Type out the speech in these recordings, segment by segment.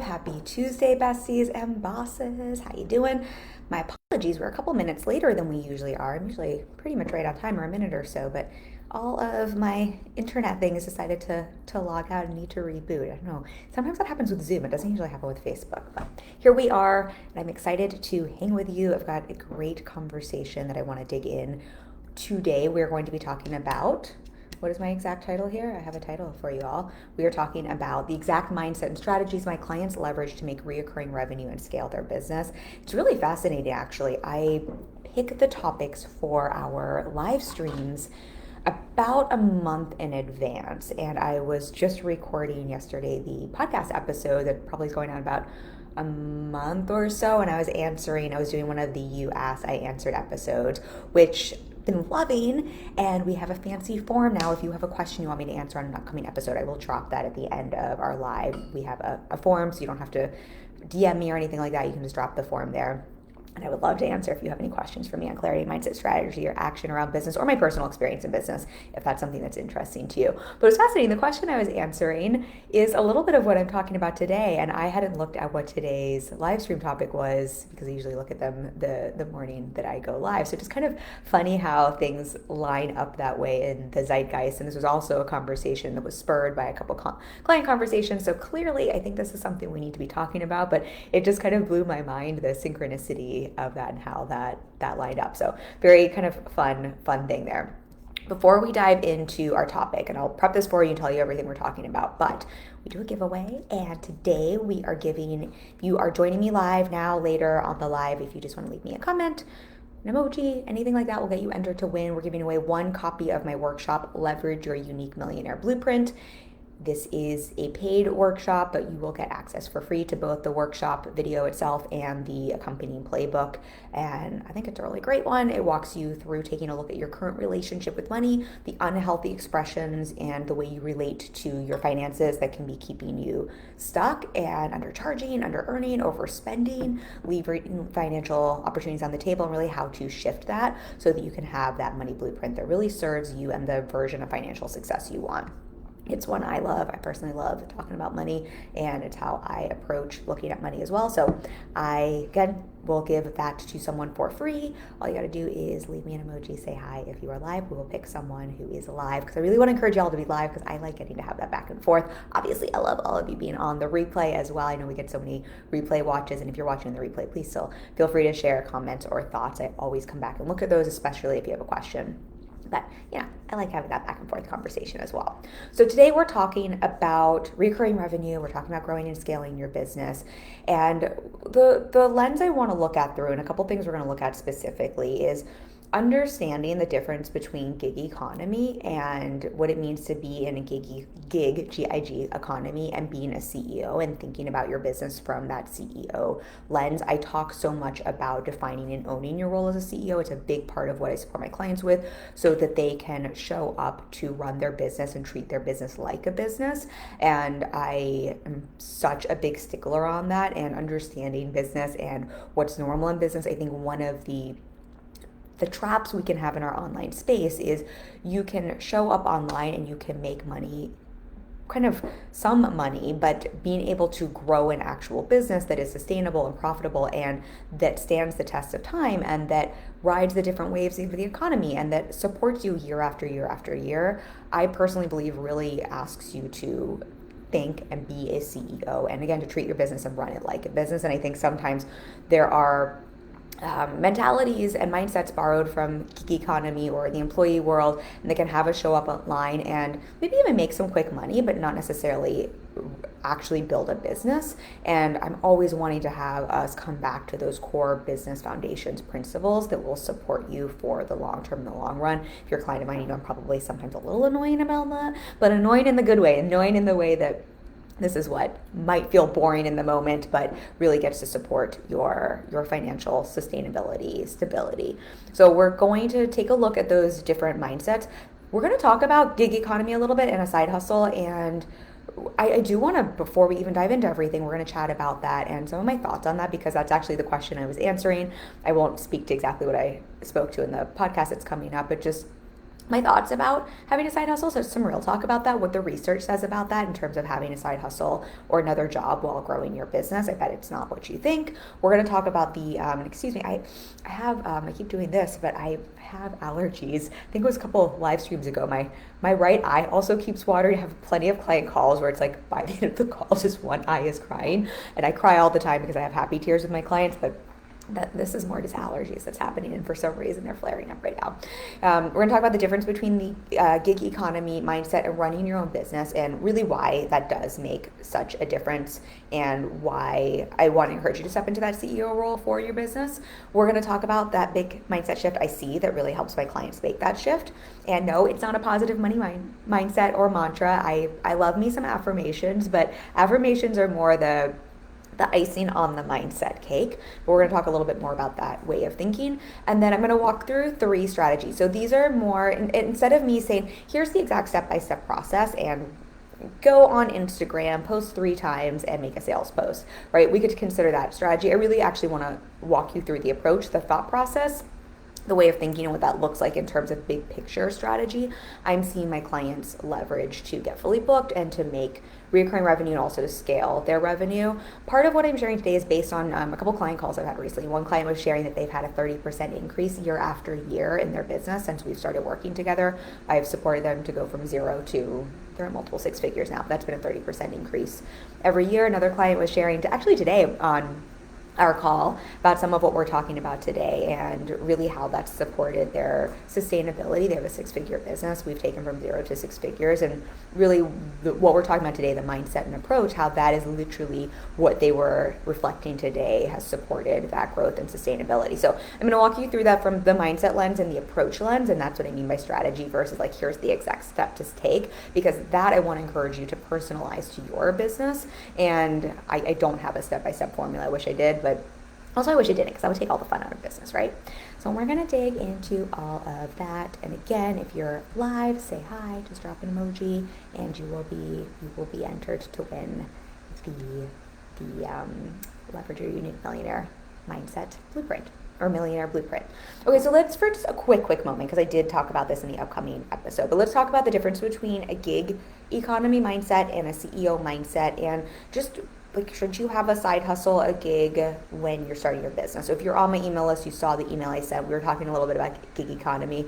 Happy Tuesday, besties and bosses. How you doing? My apologies, we're a couple minutes later than we usually are. I'm usually pretty much right on time or a minute or so, but all of my internet things decided to log out and need to reboot. I don't know. Sometimes that happens with Zoom. It doesn't usually happen with Facebook. But here we are, and I'm excited to hang with you. I've got a great conversation that I want to dig in. Today, we're going to be talking about, what is my exact title here? I have a title for you all. We are talking about the exact mindset and strategies my clients leverage to make reoccurring revenue and scale their business. It's really fascinating, actually. I pick the topics for our live streams about a month in advance, and I was just recording yesterday the podcast episode that probably is going on about a month or so, and I was doing one of the You Asked, I Answered episodes, which been loving, and we have a fancy form now. If you have a question you want me to answer on an upcoming episode, I will drop that at the end of our live. We have a form, so you don't have to DM me or anything like that. You can just drop the form there. And I would love to answer if you have any questions for me on clarity, mindset, strategy, or action around business, or my personal experience in business, if that's something that's interesting to you. But it's fascinating. The question I was answering is a little bit of what I'm talking about today. And I hadn't looked at what today's live stream topic was, because I usually look at them the morning that I go live. So it's just kind of funny how things line up that way in the zeitgeist. And this was also a conversation that was spurred by a couple client conversations. So clearly, I think this is something we need to be talking about. But it just kind of blew my mind, the synchronicity of that and how that lined up. So very kind of fun thing there. Before we dive into our topic, and I'll prep this for you and tell you everything we're talking about, but we do a giveaway, and today we are giving, if you are joining me live now, later on the live, if you just want to leave me a comment, an emoji, anything like that will get you entered to win. We're giving away one copy of my workshop, Leverage Your Unique Millionaire Blueprint. This is a paid workshop, but you will get access for free to both the workshop video itself and the accompanying playbook. And I think it's a really great one. It walks you through taking a look at your current relationship with money, the unhealthy expressions, and the way you relate to your finances that can be keeping you stuck and undercharging, under-earning, overspending, leaving financial opportunities on the table, and really how to shift that so that you can have that money blueprint that really serves you and the version of financial success you want. It's one I love. I personally love talking about money, and it's how I approach looking at money as well. So I, again, will give that to someone for free. All you got to do is leave me an emoji, say hi if you are live. We will pick someone who is live, because I really want to encourage y'all to be live, because I like getting to have that back and forth. Obviously, I love all of you being on the replay as well. I know we get so many replay watches, and if you're watching the replay, please still feel free to share comments or thoughts. I always come back and look at those, especially if you have a question. But yeah, I like having that back and forth conversation as well. So today we're talking about recurring revenue. We're talking about growing and scaling your business. And the lens I want to look at through, and a couple things we're going to look at specifically, is understanding the difference between gig economy and what it means to be in a gig G-I-G economy, and being a CEO and thinking about your business from that CEO lens. I talk so much about defining and owning your role as a CEO. It's a big part of what I support my clients with, so that they can show up to run their business and treat their business like a business. And I am such a big stickler on that, and understanding business and what's normal in business. I think one of the traps we can have in our online space is you can show up online and you can make money, kind of some money, but being able to grow an actual business that is sustainable and profitable, and that stands the test of time, and that rides the different waves of the economy, and that supports you year after year after year, I personally believe really asks you to think and be a CEO, and again, to treat your business and run it like a business. And I think sometimes there are mentalities and mindsets borrowed from gig economy or the employee world, and they can have us show up online and maybe even make some quick money, but not necessarily actually build a business. And I'm always wanting to have us come back to those core business foundations principles that will support you for the long term, the long run. If you're a client of mine, you know I'm probably sometimes a little annoying about that, but annoying in the good way, annoying in the way that this is what might feel boring in the moment, but really gets to support your financial sustainability, stability. So we're going to take a look at those different mindsets. We're going to talk about gig economy a little bit and a side hustle. And I do want to, before we even dive into everything, we're going to chat about that and some of my thoughts on that, because that's actually the question I was answering. I won't speak to exactly what I spoke to in the podcast that's coming up, but just my thoughts about having a side hustle. So some real talk about that, what the research says about that in terms of having a side hustle or another job while growing your business. I bet it's not what you think. We're going to talk about the, excuse me, I have, I keep doing this, but I have allergies. I think it was a couple of live streams ago. My right eye also keeps watering. I have plenty of client calls where it's like by the end of the call, just one eye is crying. And I cry all the time because I have happy tears with my clients, but that this is more just allergies that's happening, and for some reason they're flaring up right now. We're going to talk about the difference between the gig economy mindset and running your own business, and really why that does make such a difference, and why I want to encourage you to step into that CEO role for your business. We're going to talk about that big mindset shift I see that really helps my clients make that shift. And no, it's not a positive money mindset or mantra. I love me some affirmations, but affirmations are more the icing on the mindset cake. But we're going to talk a little bit more about that way of thinking. And then I'm going to walk through 3 strategies. So these are more, instead of me saying, here's the exact step-by-step process and go on Instagram, post 3 times and make a sales post, right? We could consider that strategy. I really actually want to walk you through the approach, the thought process, the way of thinking and what that looks like in terms of big picture strategy I'm seeing my clients leverage to get fully booked and to make recurring revenue and also to scale their revenue. Part of what I'm sharing today is based on a couple client calls I've had recently. One client was sharing that they've had a 30% increase year after year in their business since we've started working together. I've supported them to go from 0 to they're at multiple 6 figures now. That's been a 30% increase every year. Another client was sharing actually today on our call about some of what we're talking about today and really how that's supported their sustainability. They have a 6-figure business. We've taken from 0 to 6 figures, and really what we're talking about today, the mindset and approach, how that is literally what they were reflecting today has supported that growth and sustainability. So I'm going to walk you through that from the mindset lens and the approach lens, and that's what I mean by strategy versus like here's the exact step to take, because that I want to encourage you to personalize to your business. And I don't have a step-by-step formula. I wish I did, but also I wish I didn't, because that would take all the fun out of business, right? So we're going to dig into all of that. And again, if you're live, say hi, just drop an emoji, and you will be entered to win the Leverage Your Unique Millionaire Mindset Blueprint, or Millionaire Blueprint. Okay, so let's, for just a quick moment, because I did talk about this in the upcoming episode, but let's talk about the difference between a gig economy mindset and a CEO mindset, and just like, should you have a side hustle, a gig when you're starting your business? So if you're on my email list, you saw the email I sent. We were talking a little bit about gig economy.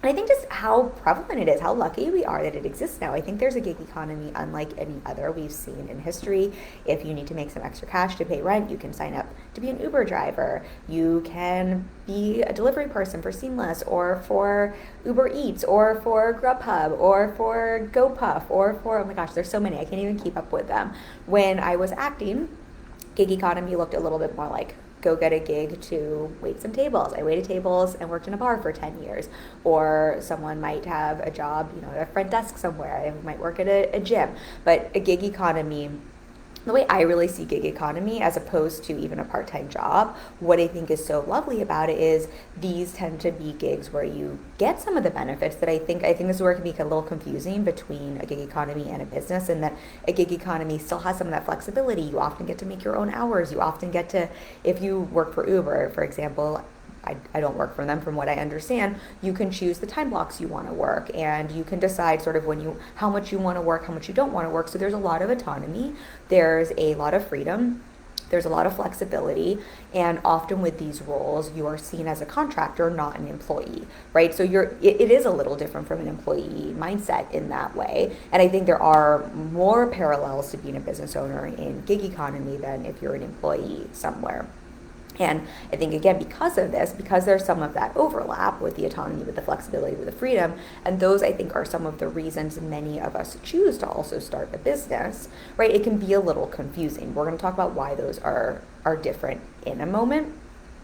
And I think just how prevalent it is, how lucky we are that it exists now. I think there's a gig economy unlike any other we've seen in history. If you need to make some extra cash to pay rent, you can sign up to be an Uber driver. You can be a delivery person for Seamless, or for Uber Eats, or for Grubhub, or for GoPuff, or for, oh my gosh, there's so many. I can't even keep up with them. When I was acting, gig economy looked a little bit more like go get a gig to wait some tables. I waited tables and worked in a bar for 10 years. Or someone might have a job, at a front desk somewhere. They might work at a gym. But a gig economy, the way I really see gig economy, as opposed to even a part-time job, what I think is so lovely about it is these tend to be gigs where you get some of the benefits that I think this is where it can be a little confusing between a gig economy and a business, and that a gig economy still has some of that flexibility. You often get to make your own hours. You often get to, if you work for Uber, for example, I don't work for them from what I understand, you can choose the time blocks you want to work, and you can decide sort of how much you want to work, how much you don't want to work. So there's a lot of autonomy. There's a lot of freedom. There's a lot of flexibility, and often with these roles, you are seen as a contractor, not an employee, right? So it is a little different from an employee mindset in that way. And I think there are more parallels to being a business owner in gig economy than if you're an employee somewhere. And I think, again, because of this, because there's some of that overlap with the autonomy, with the flexibility, with the freedom, and those, I think, are some of the reasons many of us choose to also start a business, right? It can be a little confusing. We're going to talk about why those are different in a moment.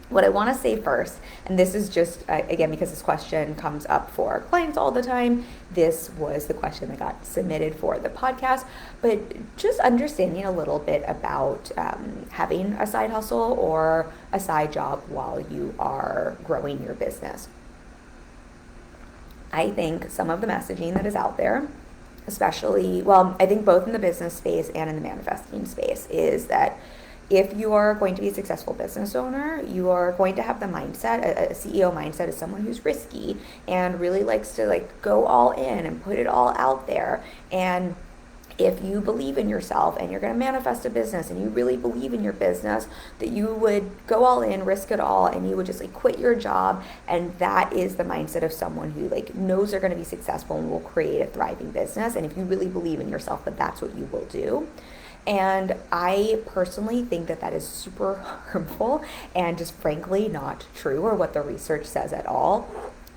What I want to say first, and this is just, again, because this question comes up for clients all the time, this was the question that got submitted for the podcast, but just understanding a little bit about having a side hustle or a side job while you are growing your business. I think some of the messaging that is out there, especially, I think both in the business space and in the manifesting space, is that if you are going to be a successful business owner, you are going to have the mindset, a CEO mindset is someone who's risky and really likes to like go all in and put it all out there. And if you believe in yourself and you're going to manifest a business and you really believe in your business, that you would go all in, risk it all, and you would just like quit your job. And that is the mindset of someone who like knows they're going to be successful and will create a thriving business. And if you really believe in yourself, that that's what you will do. And I personally think that that is super harmful and just frankly not true or what the research says at all.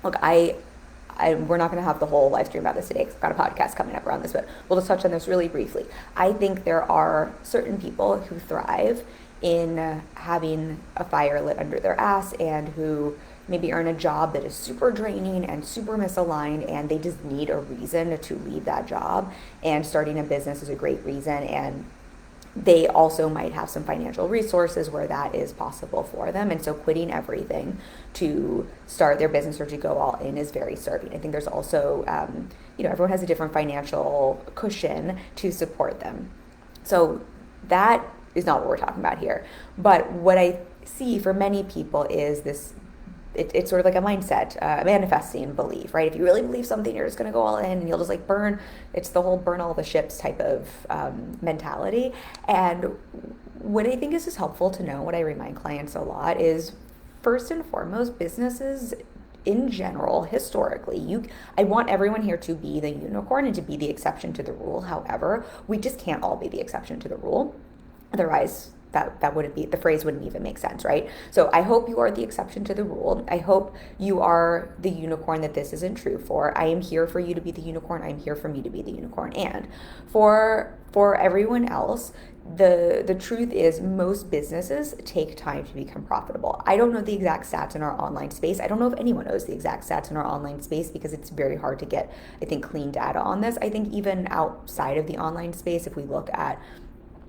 Look, we're not going to have the whole live stream about this today because I've got a podcast coming up around this, but we'll just touch on this really briefly. I think there are certain people who thrive in having a fire lit under their ass and who maybe earn a job that is super draining and super misaligned, and they just need a reason to leave that job, and starting a business is a great reason. And they also might have some financial resources where that is possible for them. And so quitting everything to start their business or to go all in is very serving. I think there's also, everyone has a different financial cushion to support them. So that is not what we're talking about here. But what I see for many people is this, it's sort of like a mindset, manifesting belief, right? If you really believe something, you're just going to go all in and you'll just like burn. It's the whole burn all the ships type of mentality. And what I think is just helpful to know, what I remind clients a lot is, first and foremost, businesses in general, historically, I want everyone here to be the unicorn and to be the exception to the rule. However, we just can't all be the exception to the rule. Otherwise, that wouldn't be, the phrase wouldn't even make sense, right? So I hope you are the exception to the rule. I hope you are the unicorn that this isn't true for. I am here for you to be the unicorn. I am here for me to be the unicorn. And for everyone else, the truth is most businesses take time to become profitable. I don't know the exact stats in our online space. I don't know if anyone knows the exact stats in our online space because it's very hard to get, I think, clean data on this. I think even outside of the online space, if we look at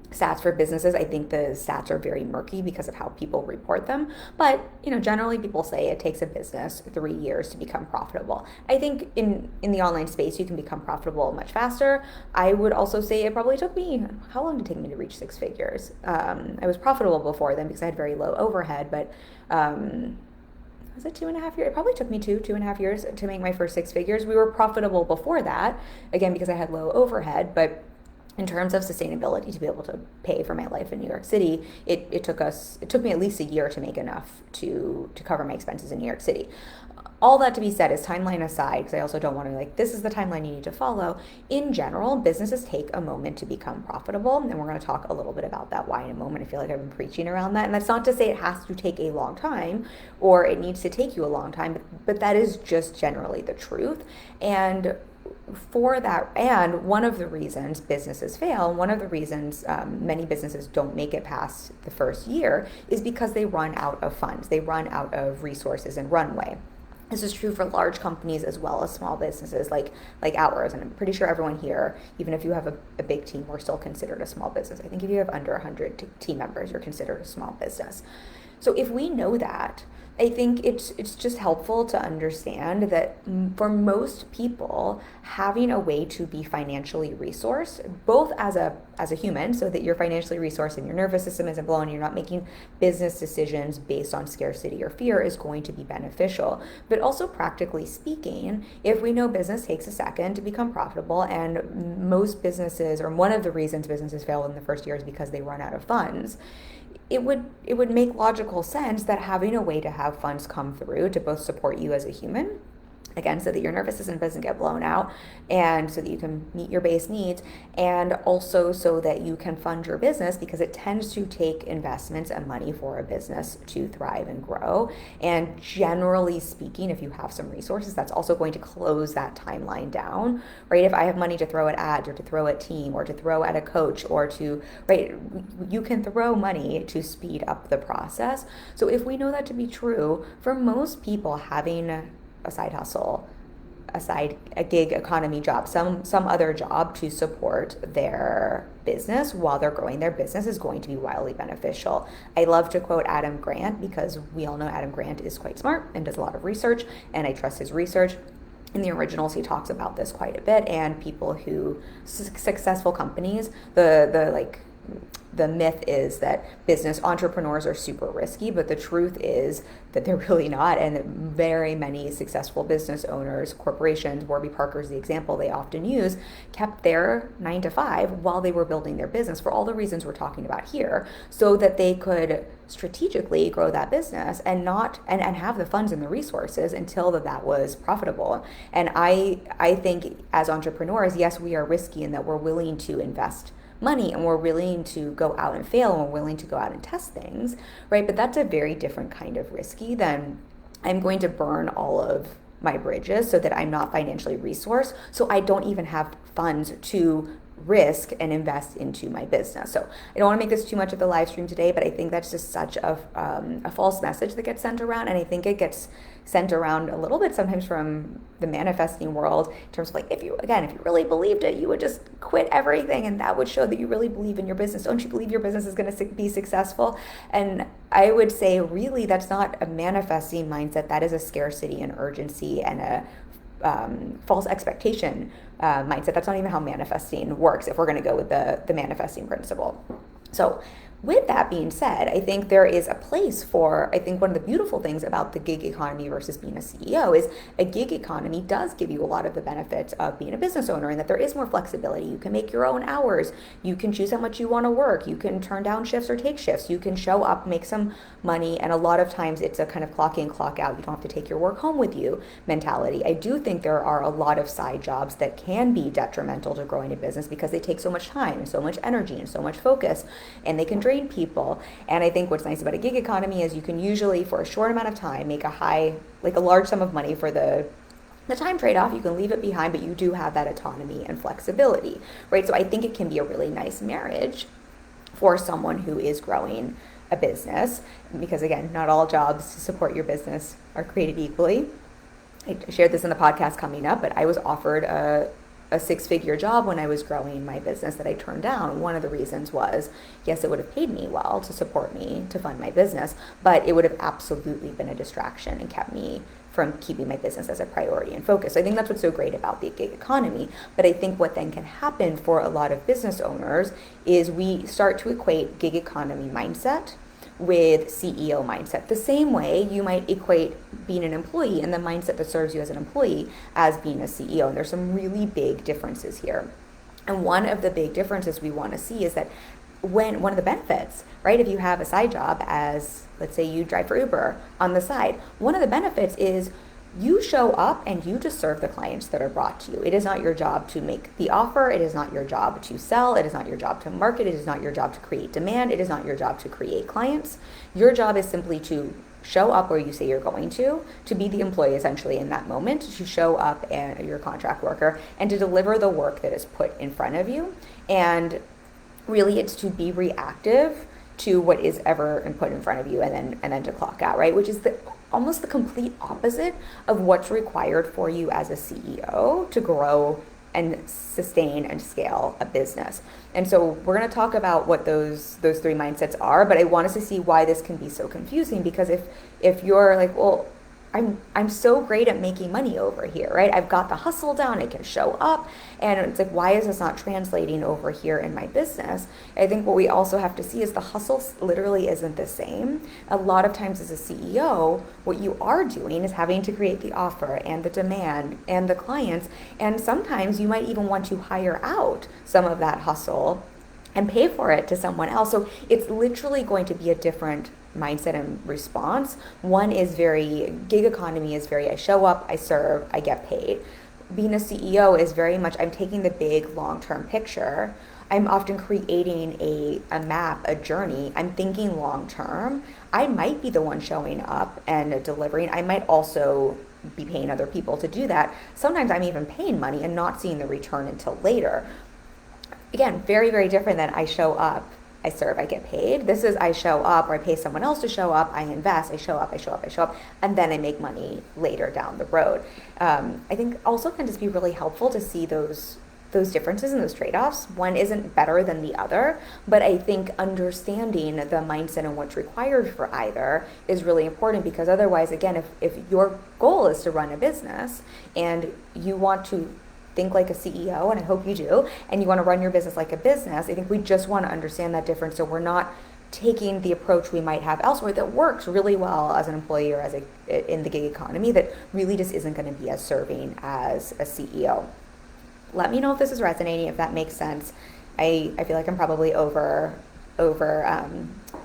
stats for businesses, I think the stats are very murky because of how people report them. But, generally people say it takes a business 3 years to become profitable. I think in the online space, you can become profitable much faster. I would also say it probably took me, how long did it take me to reach 6 figures? I was profitable before then because I had very low overhead, but was it 2.5 years? It probably took me 2.5 years to make my first 6 figures. We were profitable before that, again, because I had low overhead, but in terms of sustainability to be able to pay for my life in New York City, it took me at least a year to make enough to cover my expenses in New York City. All that to be said is, timeline aside, because I also don't want to this is the timeline you need to follow. In general, businesses take a moment to become profitable, and we're going to talk a little bit about that why in a moment. I feel like I've been preaching around that, and that's not to say it has to take a long time or it needs to take you a long time, but that is just generally the truth. And for that, and one of the reasons businesses fail, one of the reasons many businesses don't make it past the first year is because they run out of funds. They run out of resources and runway. This is true for large companies as well as small businesses like ours. And I'm pretty sure everyone here, even if you have a big team, we're still considered a small business. I think if you have under 100 team members, you're considered a small business. So if we know that, I think it's just helpful to understand that for most people, having a way to be financially resourced, both as a human, so that you're financially resourced and your nervous system isn't blown, you're not making business decisions based on scarcity or fear, is going to be beneficial. But also practically speaking, if we know business takes a second to become profitable, and most businesses, or one of the reasons businesses fail in the first year is because they run out of funds, it would make logical sense that having a way to have funds come through to both support you as a human, again, so that your nervous system doesn't get blown out and so that you can meet your base needs, and also so that you can fund your business, because it tends to take investments and money for a business to thrive and grow. And generally speaking, if you have some resources, that's also going to close that timeline down, right? If I have money to throw at ads or to throw at team or to throw at a coach or to, right, you can throw money to speed up the process. So if we know that to be true, for most people, having a side hustle, a gig economy job, some other job to support their business while they're growing their business is going to be wildly beneficial. I love to quote Adam Grant because we all know Adam Grant is quite smart and does a lot of research, and I trust his research. In the originals, he talks about this quite a bit, and people who, successful companies, the the myth is that business entrepreneurs are super risky, but the truth is that they're really not. And very many successful business owners, corporations, Warby Parker's the example they often use, kept their 9 to 5 while they were building their business for all the reasons we're talking about here, so that they could strategically grow that business and not and have the funds and the resources until that was profitable. And I think as entrepreneurs, yes, we are risky in that we're willing to invest money and we're willing to go out and fail and we're willing to go out and test things, right? But that's a very different kind of risky than I'm going to burn all of my bridges so that I'm not financially resourced, so I don't even have funds to risk and invest into my business. So I don't want to make this too much of the live stream today, but I think that's just such a false message that gets sent around. And I think it gets sent around a little bit sometimes from the manifesting world in terms of like, if you really believed it, you would just quit everything and that would show that you really believe in your business. Don't you believe your business is going to be successful? And I would say really that's not a manifesting mindset. That is a scarcity and urgency and a false expectation mindset. That's not even how manifesting works if we're going to go with the manifesting principle. So with that being said, I think there is a place for, I think one of the beautiful things about the gig economy versus being a CEO is a gig economy does give you a lot of the benefits of being a business owner, and that there is more flexibility. You can make your own hours. You can choose how much you want to work. You can turn down shifts or take shifts. You can show up, make some money, and a lot of times it's a kind of clock in, clock out. You don't have to take your work home with you mentality. I do think there are a lot of side jobs that can be detrimental to growing a business because they take so much time and so much energy and so much focus, and they can drain people. And I think what's nice about a gig economy is you can usually, for a short amount of time, make a large sum of money for the time trade-off. You can leave it behind, but you do have that autonomy and flexibility, right? So I think it can be a really nice marriage for someone who is growing a business, because again, not all jobs to support your business are created equally. I shared this in the podcast coming up, but I was offered a 6-figure job when I was growing my business that I turned down. One of the reasons was, yes, it would have paid me well to support me to fund my business, but it would have absolutely been a distraction and kept me from keeping my business as a priority and focus. So I think that's what's so great about the gig economy. But I think what then can happen for a lot of business owners is we start to equate gig economy mindset with CEO mindset. The same way you might equate being an employee and the mindset that serves you as an employee as being a CEO. And there's some really big differences here. And one of the big differences we want to see is that when one of the benefits, right, if you have a side job as, let's say you drive for Uber on the side, one of the benefits is you show up and you just serve the clients that are brought to you. It is not your job to make the offer. It is not your job to sell. It is not your job to market. It is not your job to create demand. It is not your job to create clients. Your job is simply to show up where you say you're going to be the employee essentially in that moment, to show up and your contract worker and to deliver the work that is put in front of you. And really it's to be reactive to what is ever put in front of you and then to clock out, right? Which is almost the complete opposite of what's required for you as a CEO to grow and sustain and scale a business. And so we're going to talk about what those 3 mindsets are, but I want us to see why this can be so confusing, because if you're like, well, I'm so great at making money over here, right? I've got the hustle down, I can show up, and it's like, why is this not translating over here in my business? I think what we also have to see is the hustle literally isn't the same. A lot of times as a CEO, what you are doing is having to create the offer and the demand and the clients, and sometimes you might even want to hire out some of that hustle and pay for it to someone else. So it's literally going to be a different mindset and response. One is gig economy is very, I show up, I serve, I get paid. Being a CEO is very much, I'm taking the big long-term picture. I'm often creating a map, a journey. I'm thinking long-term. I might be the one showing up and delivering. I might also be paying other people to do that. Sometimes I'm even paying money and not seeing the return until later. Again, very, very different than I show up, I serve, I get paid. This is I show up, or I pay someone else to show up, I invest, I show up, and then I make money later down the road. I think also can just be really helpful to see those differences and those trade-offs. One isn't better than the other, but I think understanding the mindset and what's required for either is really important, because otherwise, again, if your goal is to run a business and you want to think like a CEO, and I hope you do, and you want to run your business like a business, I think we just want to understand that difference so we're not taking the approach we might have elsewhere that works really well as an employee or in the gig economy that really just isn't going to be as serving as a CEO. Let me know if this is resonating, if that makes sense. I feel like I'm probably over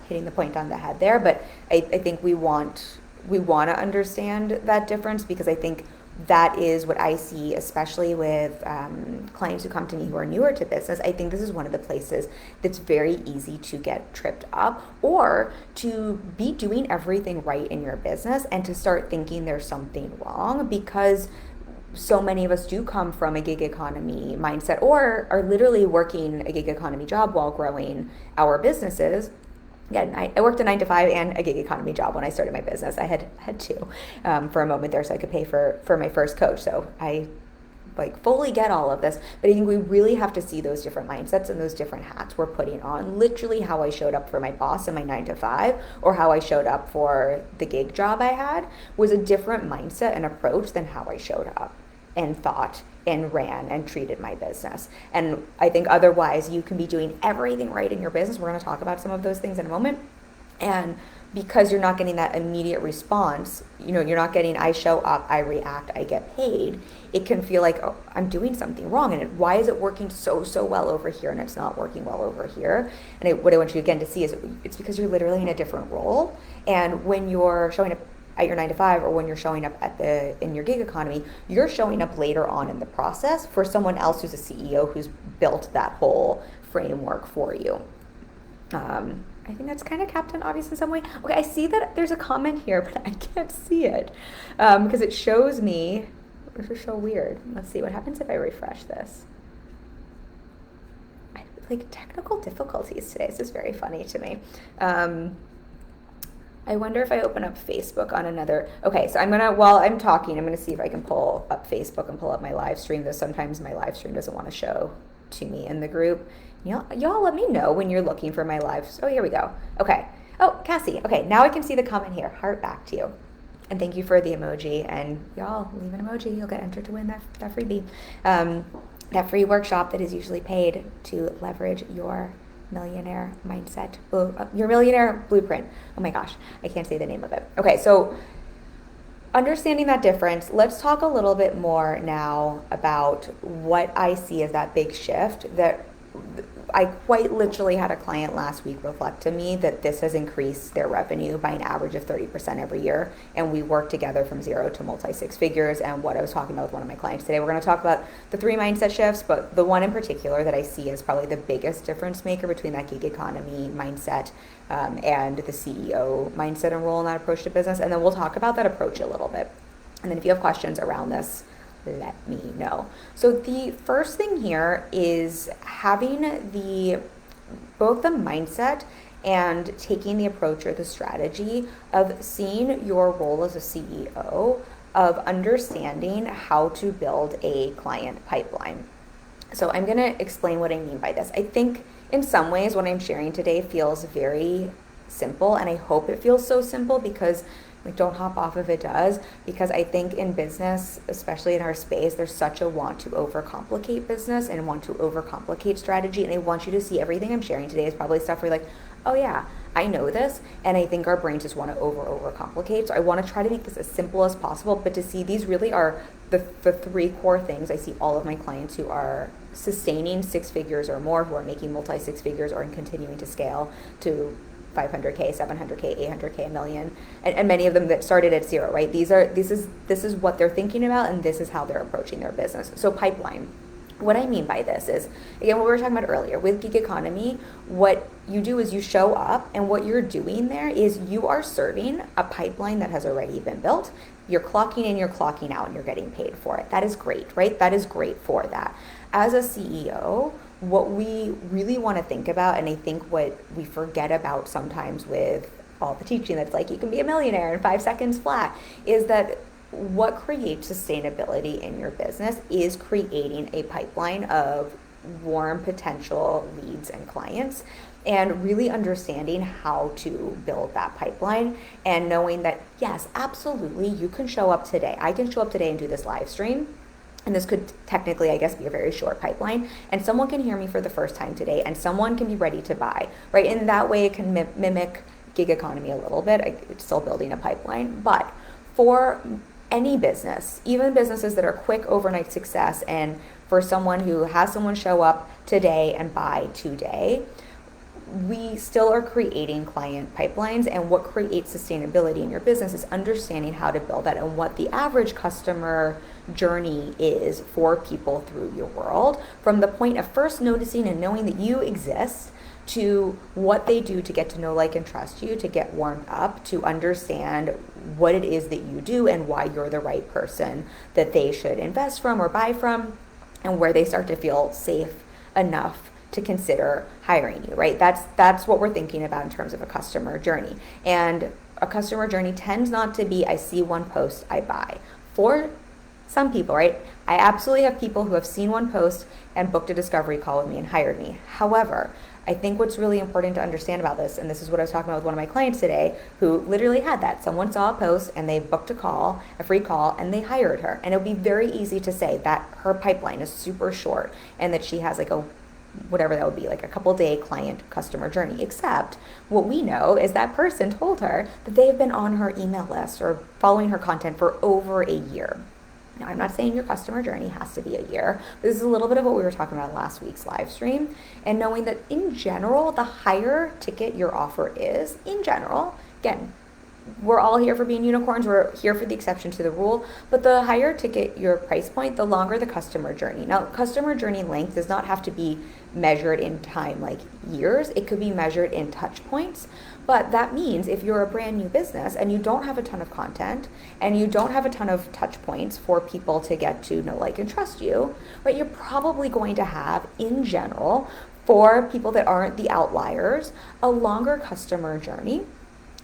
hitting the point on the head there, but I think we want to understand that difference, because I think that is what I see, especially with clients who come to me who are newer to business. I think this is one of the places that's very easy to get tripped up, or to be doing everything right in your business and to start thinking there's something wrong, because so many of us do come from a gig economy mindset, or are literally working a gig economy job while growing our businesses. Again, I worked a 9 to 5 and a gig economy job when I started my business. I had two for a moment there, so I could pay for my first coach. So I fully get all of this, but I think we really have to see those different mindsets and those different hats we're putting on. Literally how I showed up for my boss in my 9 to 5, or how I showed up for the gig job I had, was a different mindset and approach than how I showed up and thought and ran and treated my business. And I think otherwise you can be doing everything right in your business. We're going to talk about some of those things in a moment. And because you're not getting that immediate response, you're not getting, I show up, I react, I get paid, it can feel like, oh, I'm doing something wrong. And why is it working so well over here and it's not working well over here? And what I want you again to see is it's because you're literally in a different role. And when you're showing up at your 9 to 5, or when you're showing up in your gig economy, you're showing up later on in the process for someone else who's a CEO who's built that whole framework for you. I think that's kind of Captain Obvious in some way. Okay, I see that there's a comment here, but I can't see it because it shows me. This is so weird. Let's see what happens if I refresh this. Technical difficulties today. This is very funny to me. I wonder if I open up Facebook on another. Okay, so while I'm talking, I'm gonna see if I can pull up Facebook and pull up my live stream, though sometimes my live stream doesn't want to show to me in the group. Y'all let me know when you're looking for my lives. Oh, here we go. Okay. Oh, Cassie. Okay, now I can see the comment here. Heart back to you. And thank you for the emoji. And y'all, leave an emoji. You'll get entered to win that freebie. That free workshop that is usually paid to leverage your millionaire mindset, your millionaire blueprint. Oh my gosh, I can't say the name of it. Okay, so understanding that difference, let's talk a little bit more now about what I see as that big shift that I quite literally had a client last week reflect to me that this has increased their revenue by an average of 30% every year. And we work together from 0 to multi-6 figures. And what I was talking about with one of my clients today, we're going to talk about the 3 mindset shifts, but the one in particular that I see as probably the biggest difference maker between that gig economy mindset and the CEO mindset and role in that approach to business. And then we'll talk about that approach a little bit. And then if you have questions around this, let me know. So the first thing here is having both the mindset and taking the approach or the strategy of seeing your role as a CEO, of understanding how to build a client pipeline. So I'm going to explain what I mean by this. I think in some ways what I'm sharing today feels very simple, and I hope it feels so simple because don't hop off if it does, because I think in business, especially in our space, there's such a want to overcomplicate business and want to overcomplicate strategy. And I want you to see everything I'm sharing today is probably stuff where you're like, oh yeah, I know this. And I think our brains just want to overcomplicate. So I want to try to make this as simple as possible, but to see these really are the 3 core things. I see all of my clients who are sustaining 6 figures or more, who are making multi-6 figures or continuing to scale to 500K, 700K, 800K, a million, and many of them that started at 0, right? This is what they're thinking about, and this is how they're approaching their business. So pipeline. What I mean by this is, again, what we were talking about earlier with gig economy, what you do is you show up, and what you're doing there is you are serving a pipeline that has already been built. You're clocking in, you're clocking out, and you're getting paid for it. That is great, right? That is great for that. As a CEO, what we really want to think about, and I think what we forget about sometimes with all the teaching that's like you can be a millionaire in 5 seconds flat, is that what creates sustainability in your business is creating a pipeline of warm potential leads and clients, and really understanding how to build that pipeline, and knowing that yes, absolutely, you can show up today. I can show up today and do this live stream, and this could technically, I guess, be a very short pipeline, and someone can hear me for the first time today, and someone can be ready to buy, right? In that way, it can mimic gig economy a little bit. It's still building a pipeline, but for any business, even businesses that are quick overnight success, and for someone who has someone show up today and buy today, we still are creating client pipelines, and what creates sustainability in your business is understanding how to build that and what the average customer journey is for people through your world, from the point of first noticing and knowing that you exist to what they do to get to know, like, and trust you, to get warmed up, to understand what it is that you do and why you're the right person that they should invest from or buy from, and where they start to feel safe enough to consider hiring you, right? That's what we're thinking about in terms of a customer journey. And a customer journey tends not to be, I see one post, I buy. For some people, right? I absolutely have people who have seen one post and booked a discovery call with me and hired me. However, I think what's really important to understand about this, and this is what I was talking about with one of my clients today, who literally had that. Someone saw a post and they booked a free call, and they hired her. And it would be very easy to say that her pipeline is super short and that she has like a whatever that would be, like a couple day client customer journey. Except what we know is that person told her that they have been on her email list or following her content for over a year. Now, I'm not saying your customer journey has to be a year. This is a little bit of what we were talking about last week's live stream, and knowing that in general, the higher ticket your offer is, in general, again, we're all here for being unicorns. We're here for the exception to the rule. But the higher ticket your price point, the longer the customer journey. Now, customer journey length does not have to be measured in time, like years. It could be measured in touch points. But that means if you're a brand new business and you don't have a ton of content and you don't have a ton of touch points for people to get to know, like, and trust you, right, you're probably going to have, in general, for people that aren't the outliers, a longer customer journey.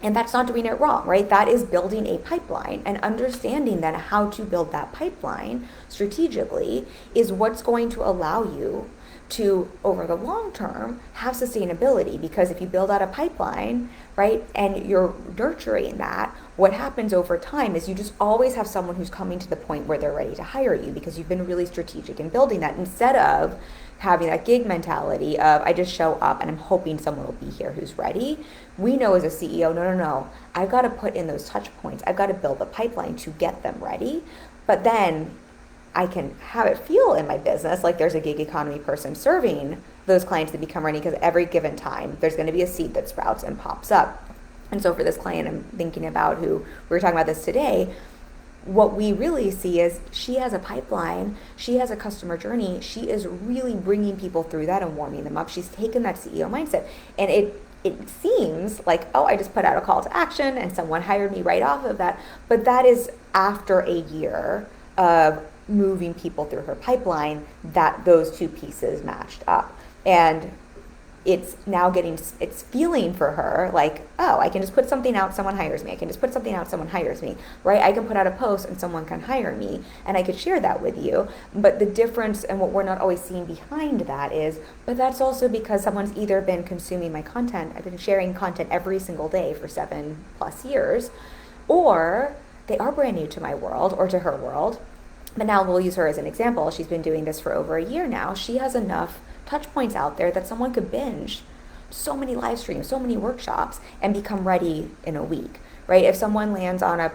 And that's not doing it wrong, right? That is building a pipeline, and understanding then how to build that pipeline strategically is what's going to allow you to, over the long term, have sustainability. Because if you build out a pipeline, right, and you're nurturing that, what happens over time is you just always have someone who's coming to the point where they're ready to hire you, because you've been really strategic in building that, instead of having that gig mentality of, I just show up and I'm hoping someone will be here who's ready. We know as a CEO, no, I've got to put in those touch points. I've got to build a pipeline to get them ready. But then I can have it feel in my business like there's a gig economy person serving those clients to become ready, because every given time there's going to be a seed that sprouts and pops up. And so for this client I'm thinking about, who we were talking about this today, what we really see is she has a pipeline, she has a customer journey, she is really bringing people through that and warming them up. She's taken that CEO mindset, and it seems like, oh, I just put out a call to action and someone hired me right off of that. But that is after a year of moving people through her pipeline, that those two pieces matched up. And it's now it's feeling for her like, oh, I can just put something out, someone hires me. I can just put something out, someone hires me, right? I can put out a post and someone can hire me, and I could share that with you. But the difference, and what we're not always seeing behind that is, but that's also because someone's either been consuming my content, I've been sharing content every single day for 7+ years, or they are brand new to my world or to her world. But now we'll use her as an example. She's been doing this for over a year now. She has enough touch points out there that someone could binge so many live streams, so many workshops, and become ready in a week, right? If someone lands on a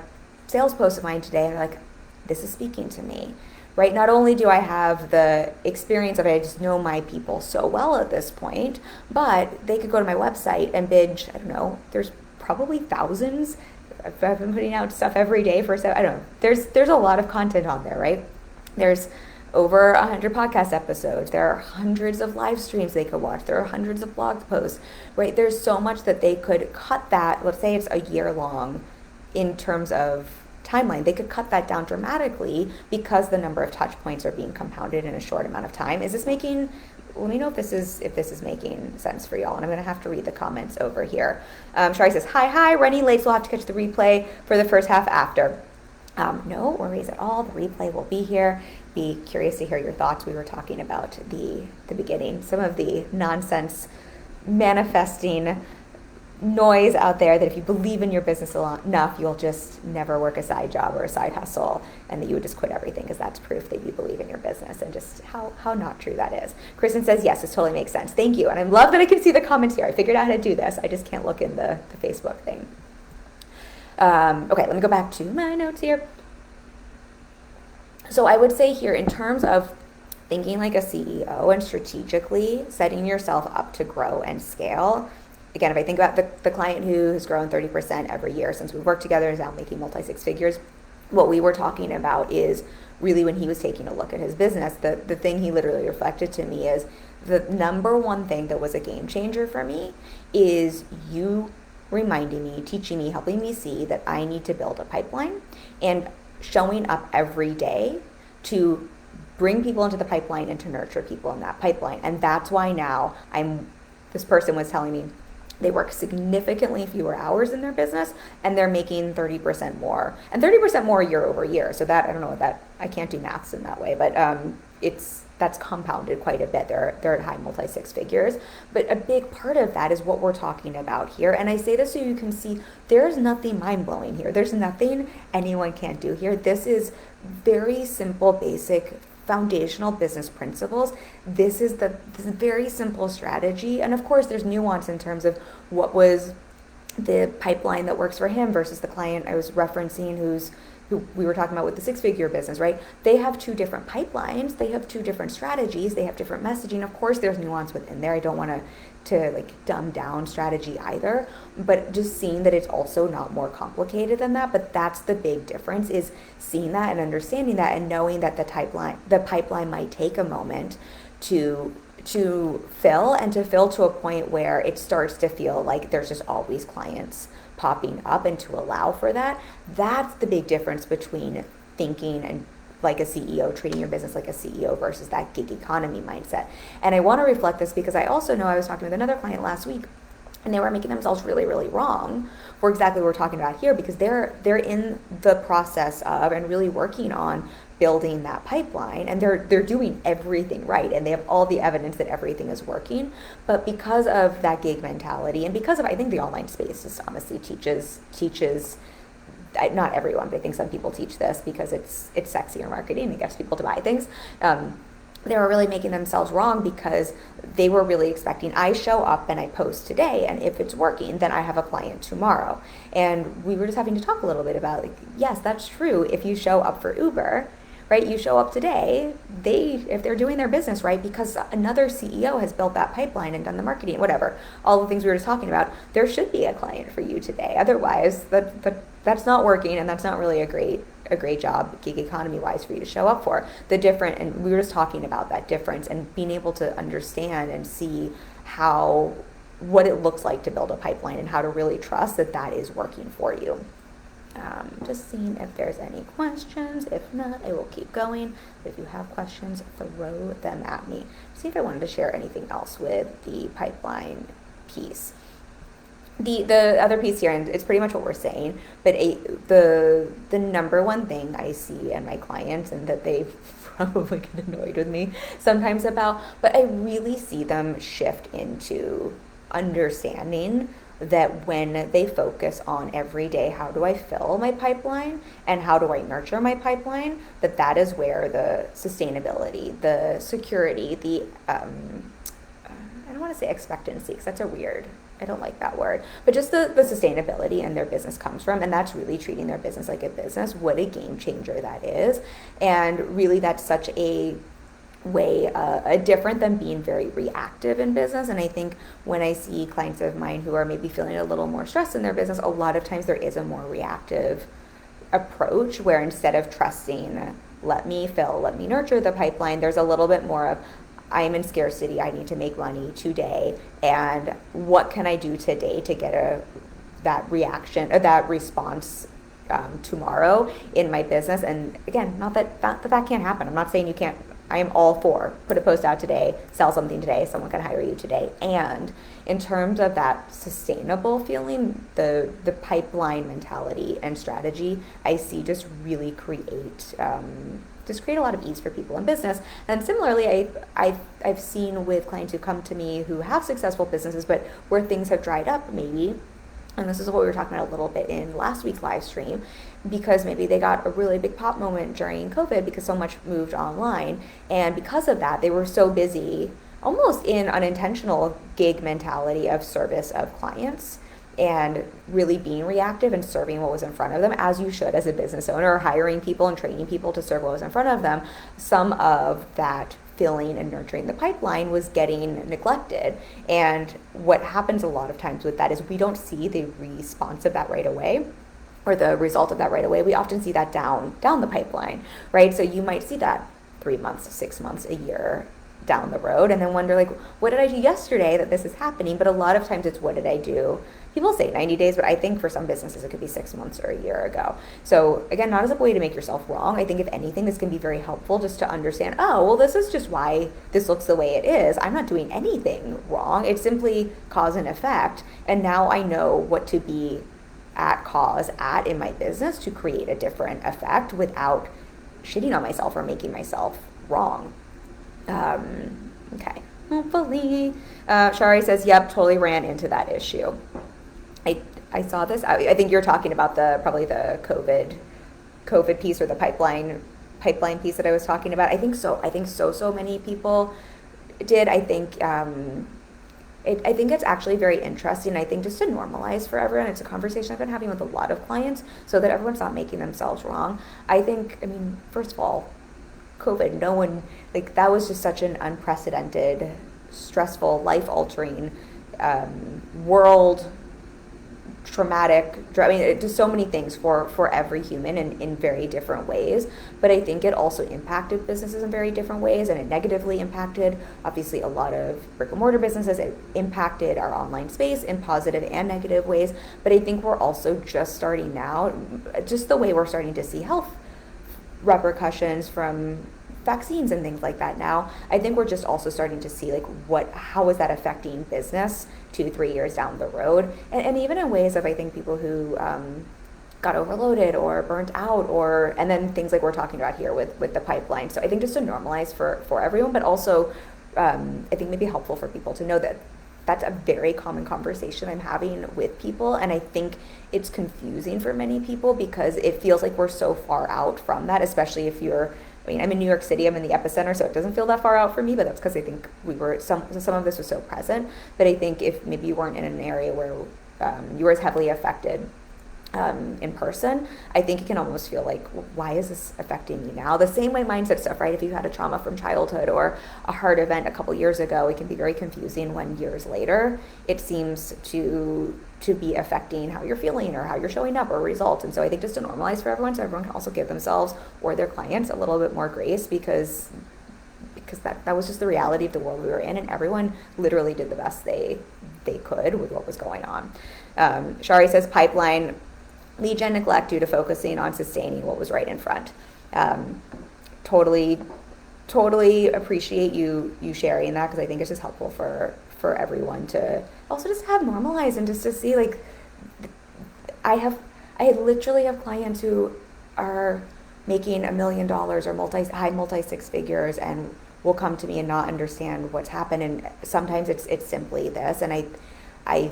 sales post of mine today and they're like, this is speaking to me, right? Not only do I have the experience of it, I just know my people so well at this point, but they could go to my website and binge, I don't know, there's probably thousands. I've been putting out stuff every day for, I don't know, there's a lot of content on there, right? There's over 100 podcast episodes. There are hundreds of live streams they could watch. There are hundreds of blog posts, right? There's so much that they could cut that. Let's say it's a year long in terms of timeline. They could cut that down dramatically because the number of touch points are being compounded in a short amount of time. Is this making, let me know if this is making sense for y'all. And I'm going to have to read the comments over here. Shari says, hi, running late, so we'll have to catch the replay for the first half after. No worries at all. The replay will be here. Be curious to hear your thoughts. We were talking about the beginning, some of the nonsense manifesting noise out there that if you believe in your business enough, you'll just never work a side job or a side hustle, and that you would just quit everything because that's proof that you believe in your business, and just how not true that is. Kristen says, yes, this totally makes sense. Thank you. And I love that I can see the comments here. I figured out how to do this. I just can't look in the Facebook thing. Okay, let me go back to my notes here. So I would say here, in terms of thinking like a CEO and strategically setting yourself up to grow and scale, again, if I think about the client who has grown 30% every year since we've worked together, is now making multi-six figures, what we were talking about is really when he was taking a look at his business, the thing he literally reflected to me is the number one thing that was a game changer for me is you reminding me, teaching me, helping me see that I need to build a pipeline and showing up every day to bring people into the pipeline and to nurture people in that pipeline. And that's why now this person was telling me they work significantly fewer hours in their business and they're making 30% more, and 30% more year over year. So that, I don't know what that, I can't do maths in that way, but that's compounded quite a bit. They're at high multi-six figures. But a big part of that is what we're talking about here. And I say this so you can see there's nothing mind-blowing here. There's nothing anyone can't do here. This is very simple, basic, foundational business principles. This is very simple strategy. And of course, there's nuance in terms of what was the pipeline that works for him versus the client I was referencing who we were talking about with the six-figure business, right? They have two different pipelines. They have two different strategies. They have different messaging. Of course, there's nuance within there. I don't want to like dumb down strategy either, but just seeing that it's also not more complicated than that. But that's the big difference, is seeing that and understanding that and knowing that the pipeline might take a moment to fill, and to fill to a point where it starts to feel like there's just always clients popping up, and to allow for that. That's the big difference between thinking and like a CEO, treating your business like a CEO versus that gig economy mindset. And I want to reflect this because I also know I was talking with another client last week, and they were making themselves really, really wrong for exactly what we're talking about here, because they're in the process of and really working on building that pipeline, and they're doing everything right, and they have all the evidence that everything is working. But because of that gig mentality, and because of, I think the online space just honestly teaches not everyone, but I think some people teach this because it's sexier marketing. It gets people to buy things. They were really making themselves wrong because they were really expecting, I show up and I post today, and if it's working, then I have a client tomorrow. And we were just having to talk a little bit about, like, yes, that's true. If you show up for Uber, right, you show up today, if they're doing their business right, because another CEO has built that pipeline and done the marketing, whatever, all the things we were just talking about, there should be a client for you today. Otherwise, that's not working, and that's not really a great job gig economy wise for you to show up for. And we were just talking about that difference and being able to understand and see what it looks like to build a pipeline and how to really trust that is working for you. Just seeing if there's any questions. If not, I will keep going. If you have questions, throw them at me. See if I wanted to share anything else with the pipeline piece. The other piece here, and it's pretty much what we're saying, but the number one thing I see in my clients, and that they probably get annoyed with me sometimes about, but I really see them shift into understanding that when they focus on every day, how do I fill my pipeline and how do I nurture my pipeline, that is where the sustainability, the security, the I don't want to say expectancy because I don't like that word, but just the sustainability in their business comes from, and that's really treating their business like a business. What a game changer that is. And really that's such a way different than being very reactive in business. And I think when I see clients of mine who are maybe feeling a little more stressed in their business, a lot of times there is a more reactive approach where instead of trusting, let me nurture the pipeline, there's a little bit more of, I'm in scarcity, I need to make money today, and what can I do today to get that reaction or that response tomorrow in my business. And again, not that can't happen. I'm not saying you can't. I am all for put a post out today, sell something today, someone can hire you today. And in terms of that sustainable feeling, the pipeline mentality and strategy, I see just really create a lot of ease for people in business. And similarly, I've seen with clients who come to me who have successful businesses, but where things have dried up maybe, And this is what we were talking about a little bit in last week's live stream, because maybe they got a really big pop moment during COVID because so much moved online. And because of that, they were so busy, almost in unintentional gig mentality of service of clients and really being reactive and serving what was in front of them, as you should as a business owner, hiring people and training people to serve what was in front of them. Some of that filling and nurturing the pipeline was getting neglected. And what happens a lot of times with that is we don't see the response of that right away, or the result of that right away. We often see that down the pipeline, right? So you might see that 3 months, 6 months, a year down the road, and then wonder, like, what did I do yesterday that this is happening? But a lot of times it's, what did I do? People say 90 days, but I think for some businesses it could be 6 months or a year ago. So again, not as a way to make yourself wrong. I think if anything, this can be very helpful just to understand, oh, well, this is just why this looks the way it is. I'm not doing anything wrong. It's simply cause and effect. And now I know what to be at cause at in my business to create a different effect without shitting on myself or making myself wrong. Okay. Hopefully, Shari says, yep, totally ran into that issue. I saw this. I think you're talking about probably the COVID piece, or the pipeline piece that I was talking about. I think so many people did. I think it's actually very interesting. I think just to normalize for everyone, it's a conversation I've been having with a lot of clients, so that everyone's not making themselves wrong. I mean, first of all, COVID, no one, like, that was just such an unprecedented, stressful, life-altering, world traumatic, I mean, it does so many things for every human in very different ways. But I think it also impacted businesses in very different ways, and it negatively impacted, obviously, a lot of brick and mortar businesses. It impacted our online space in positive and negative ways. But I think we're also just starting now, just the way we're starting to see health repercussions from vaccines and things like that now. I think we're just also starting to see, like, how is that affecting business 2-3 years down the road, and even in ways of, I think, people who got overloaded or burnt out, and then things like we're talking about here with the pipeline. So I think just to normalize for everyone, but also I think maybe helpful for people to know that that's a very common conversation I'm having with people. And I think it's confusing for many people because it feels like we're so far out from that, especially if I'm in New York City, I'm in the epicenter, so it doesn't feel that far out for me, but that's because I think some of this was so present. But I think if maybe you weren't in an area where you were as heavily affected in person, I think it can almost feel like, why is this affecting me now? The same way mindset stuff, right? If you had a trauma from childhood or a hard event a couple years ago, it can be very confusing when years later it seems to be affecting how you're feeling or how you're showing up or results. And so I think just to normalize for everyone, so everyone can also give themselves or their clients a little bit more grace, because that was just the reality of the world we were in, and everyone literally did the best they could with what was going on. Shari says, pipeline lead gen neglect due to focusing on sustaining what was right in front. Totally appreciate you sharing that, because I think it's just helpful for everyone to also just have normalized, and just to see, like, I literally have clients who are making $1 million or multi 6 figures, and will come to me and not understand what's happened. And sometimes it's simply this. And I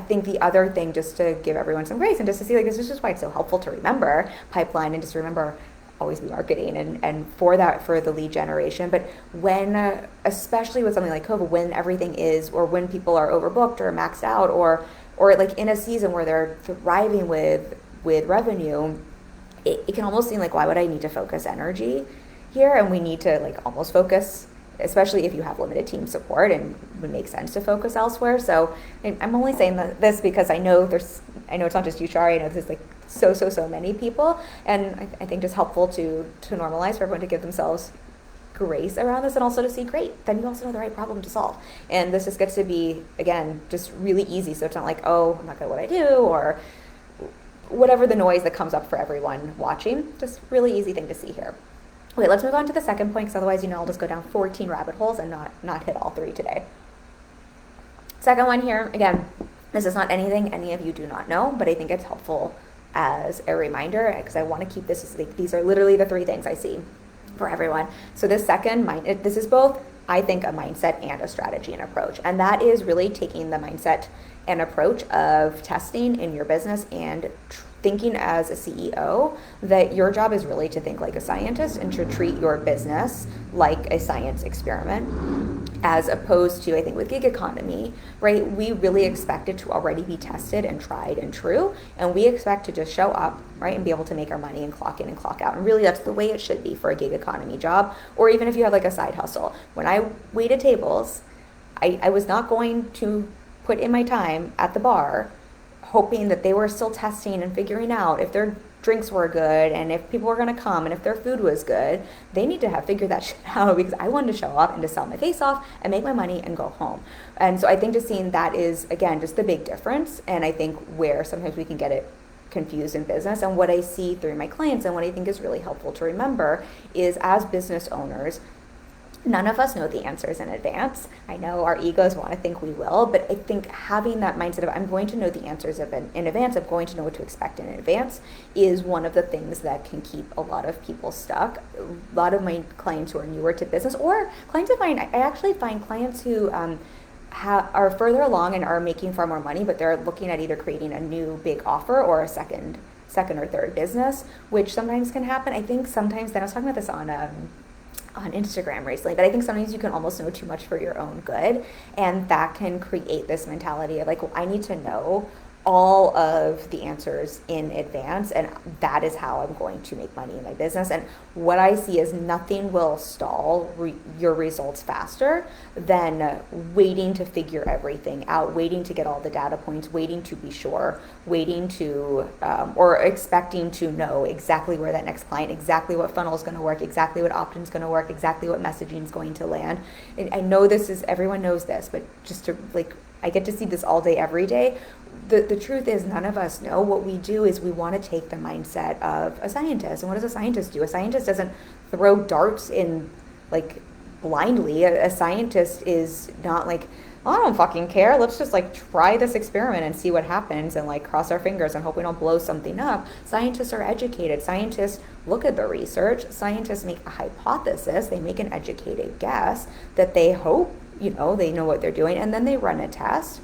think the other thing, just to give everyone some grace and just to see, like, this is just why it's so helpful to remember pipeline, and just remember always be marketing and for the lead generation. But when, especially with something like COVID, when everything is, or when people are overbooked or maxed out, or like in a season where they're thriving with revenue, it can almost seem like, why would I need to focus energy here? And we need to, like, almost focus, especially if you have limited team support, and it would make sense to focus elsewhere. So I'm only saying this because I know it's not just you, Shari. I know there's, like, so many people, and I think just helpful to normalize for everyone to give themselves grace around this, and also to see, great, then you also know the right problem to solve. And this just gets to be, again, just really easy. So it's not like, oh, I'm not good at what I do, or whatever the noise that comes up for everyone watching. Just really easy thing to see here. Okay, let's move on to the second point, because otherwise, I'll just go down 14 rabbit holes and not hit all 3 today. Second one here, again, this is not anything any of you do not know, but I think it's helpful as a reminder, because I want to keep this, like, these are literally the 3 things I see for everyone. So this second, this is both, I think, a mindset and a strategy and approach. And that is really taking the mindset an approach of testing in your business and thinking as a CEO that your job is really to think like a scientist and to treat your business like a science experiment, as opposed to, I think, with gig economy, right? We really expect it to already be tested and tried and true, and we expect to just show up, right, and be able to make our money and clock in and clock out. And really, that's the way it should be for a gig economy job, or even if you have like a side hustle. When I waited tables, I was not going to put in my time at the bar hoping that they were still testing and figuring out if their drinks were good and if people were going to come and if their food was good. They need to have figured that shit out, because I wanted to show up and to sell my face off and make my money and go home. And so I think just seeing that is, again, just the big difference. And I think where sometimes we can get it confused in business, and what I see through my clients and what I think is really helpful to remember is, as business owners, none of us know the answers in advance. I know our egos want to think we will, but I think having that mindset of I'm going to know the answers in advance, I'm going to know what to expect in advance, is one of the things that can keep a lot of people stuck. A lot of my clients who are newer to business, or clients of mine, I actually find clients who are further along and are making far more money, but they're looking at either creating a new big offer or a second or third business, which sometimes can happen. I think sometimes, then I was talking about this on Instagram recently, but I think sometimes you can almost know too much for your own good, and that can create this mentality of like, well, I need to know all of the answers in advance, and that is how I'm going to make money in my business. And what I see is nothing will stall your results faster than waiting to figure everything out, waiting to get all the data points, waiting to be sure, waiting to or expecting to know exactly where that next client, exactly what funnel is going to work, exactly what opt-in is going to work, exactly what messaging is going to land. And I know everyone knows this, but just to I get to see this all day, every day. The truth is, none of us know. What we do is we want to take the mindset of a scientist. And what does a scientist do? A scientist doesn't throw darts in blindly. A scientist is not like, oh, I don't fucking care. Let's just try this experiment and see what happens and cross our fingers and hope we don't blow something up. Scientists are educated. Scientists look at the research. Scientists make a hypothesis. They make an educated guess that they hope, they know what they're doing, and then they run a test.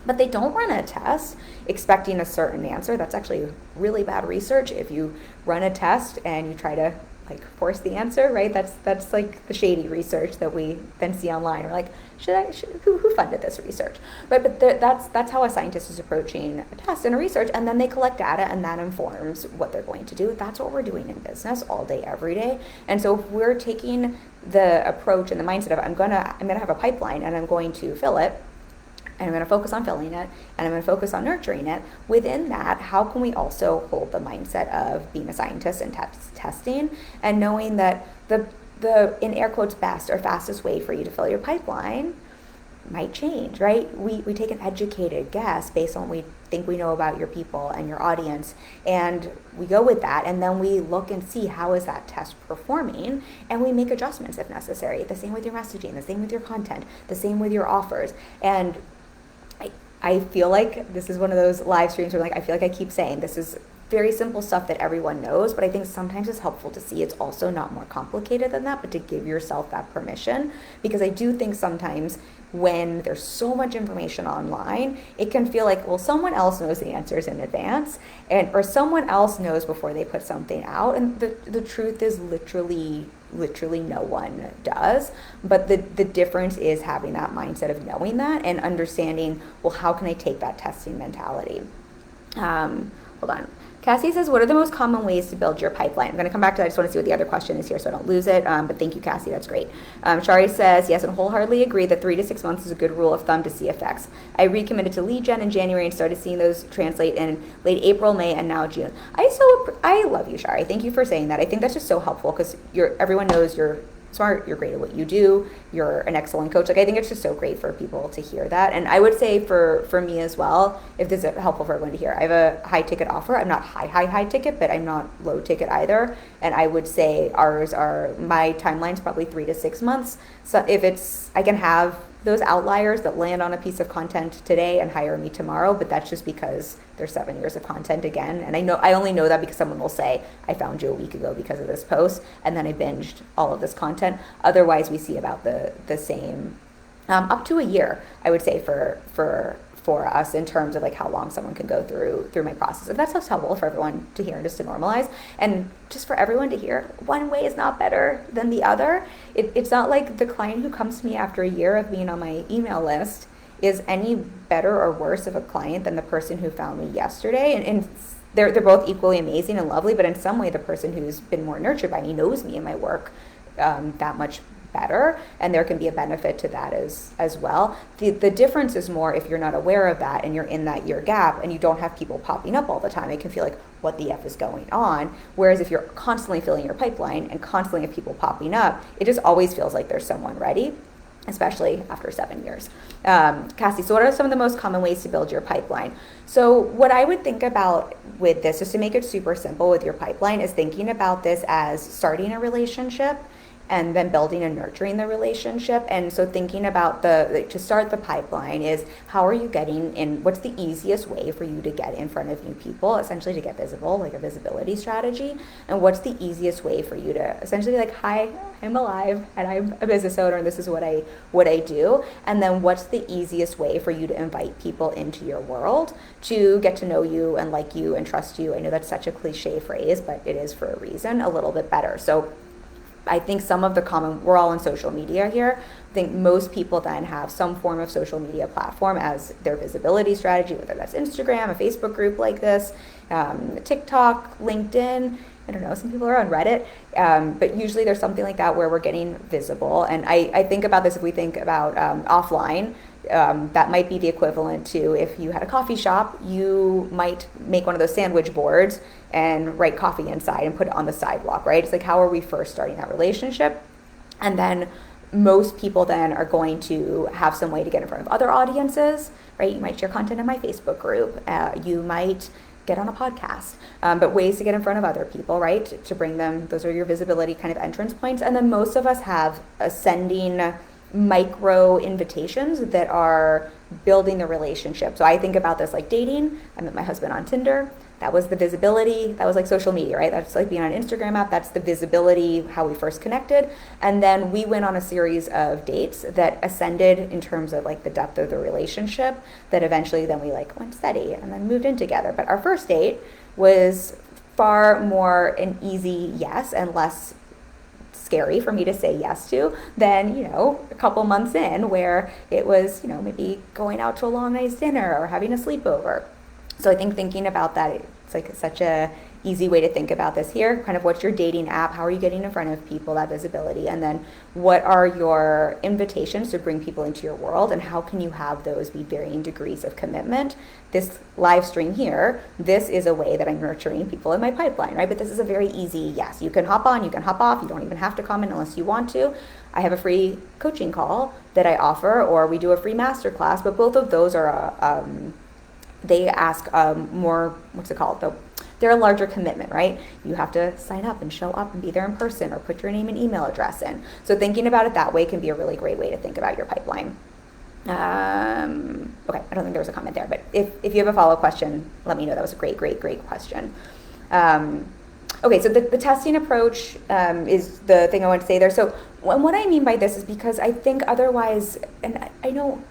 But they don't run a test expecting a certain answer. That's actually really bad research. If you run a test and you try to force the answer, right? That's the shady research that we then see online. We're like, who funded this research? Right? But that's how a scientist is approaching a test and a research, and then they collect data, and that informs what they're going to do. That's what we're doing in business all day, every day. And so if we're taking the approach and the mindset of I'm gonna have a pipeline and I'm going to fill it, and I'm going to focus on filling it, and I'm going to focus on nurturing it. Within that, how can we also hold the mindset of being a scientist and testing, and knowing that the in air quotes best or fastest way for you to fill your pipeline might change, right? We take an educated guess based on what we think we know about your people and your audience, and we go with that, and then we look and see how is that test performing, and we make adjustments if necessary. The same with your messaging, the same with your content, the same with your offers. And I feel like this is one of those live streams where I feel like I keep saying this is very simple stuff that everyone knows, but I think sometimes it's helpful to see it's also not more complicated than that, but to give yourself that permission, because I do think sometimes when there's so much information online, it can feel like, well, someone else knows the answers in advance, or someone else knows before they put something out, and the truth is literally no one does. But the difference is having that mindset of knowing that and understanding, well, how can I take that testing mentality? Hold on. Cassie says, what are the most common ways to build your pipeline? I'm going to come back to that. I just want to see what the other question is here so I don't lose it. But thank you, Cassie. That's great. Shari says, yes, and wholeheartedly agree that 3 to 6 months is a good rule of thumb to see effects. I recommitted to lead gen in January and started seeing those translate in late April, May, and now June. I love you, Shari. Thank you for saying that. I think that's just so helpful because everyone knows you're smart, you're great at what you do, you're an excellent coach. I think it's just so great for people to hear that. And I would say for me as well, if this is helpful for everyone to hear, I have a high ticket offer. I'm not high ticket, but I'm not low ticket either. And I would say my timeline's probably 3 to 6 months. So I can have those outliers that land on a piece of content today and hire me tomorrow, but that's just because there's 7 years of content again. And I only know that because someone will say, I found you a week ago because of this post, and then I binged all of this content. Otherwise, we see about the same, up to a year, I would say, for for us in terms of like how long someone can go through my process. And that's helpful for everyone to hear and just to normalize. And just for everyone to hear, one way is not better than the other. It's not like the client who comes to me after a year of being on my email list is any better or worse of a client than the person who found me yesterday. And they're both equally amazing and lovely, but in some way the person who's been more nurtured by me knows me and my work that much better, and there can be a benefit to that as well. The difference is more if you're not aware of that and you're in that year gap and you don't have people popping up all the time. It can feel like, what the F is going on? Whereas if you're constantly filling your pipeline and constantly have people popping up, it just always feels like there's someone ready, especially after 7 years. Cassie, so what are some of the most common ways to build your pipeline? So what I would think about with this, just to make it super simple with your pipeline, is thinking about this as starting a relationship and then building and nurturing the relationship. And so thinking about to start the pipeline is, how are you getting in, what's the easiest way for you to get in front of new people, essentially to get visible, like a visibility strategy, and what's the easiest way for you to essentially like, hi, I'm alive and I'm a business owner and this is what I do. And then what's the easiest way for you to invite people into your world to get to know you and like you and trust you. I know that's such a cliche phrase, but it is for a reason, a little bit better. So I think some of the common, we're all on social media here. I think most people then have some form of social media platform as their visibility strategy, whether that's Instagram, a Facebook group like this, TikTok, LinkedIn. I don't know, some people are on Reddit, but usually there's something like that where we're getting visible. And I think about this, if we think about offline, that might be the equivalent to if you had a coffee shop, you might make one of those sandwich boards and write coffee inside and put it on the sidewalk, right? It's like, how are we first starting that relationship? And then most people then are going to have some way to get in front of other audiences, right? You might share content in my Facebook group. You might get on a podcast, but ways to get in front of other people, right? To bring them, those are your visibility kind of entrance points. And then most of us have ascending micro invitations that are building the relationship. So I think about this like dating. I met my husband on Tinder. That was the visibility. That was like social media, right? That's like being on an Instagram app. That's the visibility, how we first connected. And then we went on a series of dates that ascended in terms of like the depth of the relationship, that eventually then we like went steady and then moved in together. But our first date was far more an easy yes and less scary for me to say yes to than, a couple months in where it was, maybe going out to a long night's dinner or having a sleepover. So I think thinking about that, it's like such a easy way to think about this here. Kind of what's your dating app? How are you getting in front of people, that visibility? And then what are your invitations to bring people into your world? And how can you have those be varying degrees of commitment? This live stream here, this is a way that I'm nurturing people in my pipeline, right? But this is a very easy yes. You can hop on, you can hop off. You don't even have to comment unless you want to. I have a free coaching call that I offer, or we do a free masterclass, but both of those are they ask more, they're a larger commitment, right? You have to sign up and show up and be there in person or put your name and email address in. So thinking about it that way can be a really great way to think about your pipeline. Okay, I don't think there was a comment there, but if you have a follow-up question, let me know. That was a great question. Okay, so the testing approach is the thing I want to say there. So what I mean by this is because I think otherwise, and I know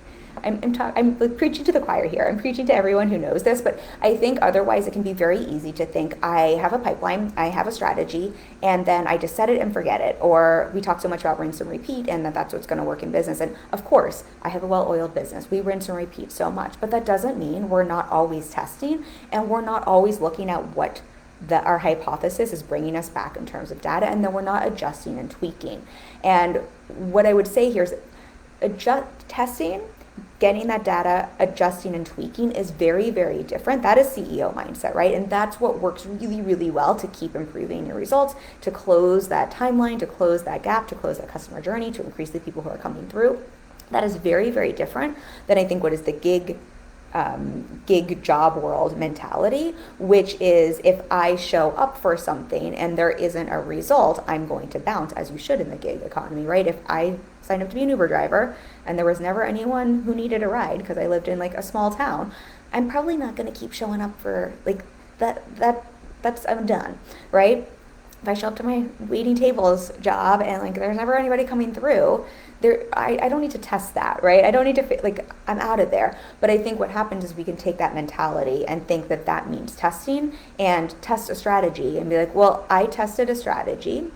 I'm like preaching to the choir here. I'm preaching to everyone who knows this, but I think otherwise it can be very easy to think I have a pipeline, I have a strategy, and then I just set it and forget it. Or we talk so much about rinse and repeat, and that's what's going to work in business. And of course, I have a well-oiled business. We rinse and repeat so much, but that doesn't mean we're not always testing and we're not always looking at what our hypothesis is bringing us back in terms of data, and then we're not adjusting and tweaking. And what I would say here is testing, getting that data, adjusting and tweaking is very, very different. That is CEO mindset, right? And that's what works really, really well to keep improving your results, to close that timeline, to close that gap, to close that customer journey, to increase the people who are coming through. That is very, very different than I think what is the gig job world mentality, which is if I show up for something and there isn't a result, I'm going to bounce, as you should in the gig economy, right? If I signed up to be an Uber driver and there was never anyone who needed a ride because I lived in like a small town, I'm probably not going to keep showing up for like that. I'm done, right? if I show up to my waiting tables job and like there's never anybody coming through, I don't need to test that, right? I don't need to like I'm out of there. But I think what happens is we can take that mentality and think that that means testing and test a strategy and be like, well, I tested a strategy.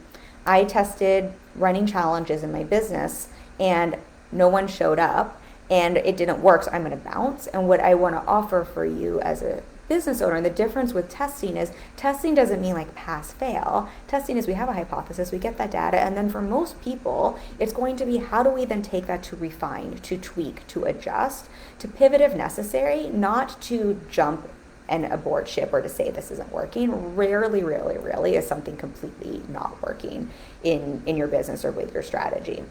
I tested running challenges in my business and no one showed up and it didn't work, so I'm going to bounce. And what I want to offer for you as a business owner, and the difference with testing is testing doesn't mean like pass fail. Testing is we have a hypothesis, we get that data, and then for most people it's going to be how do we then take that to refine, to tweak, to adjust, to pivot if necessary, not to jump and abort ship or to say this isn't working. Rarely is something completely not working in your business or with your strategy.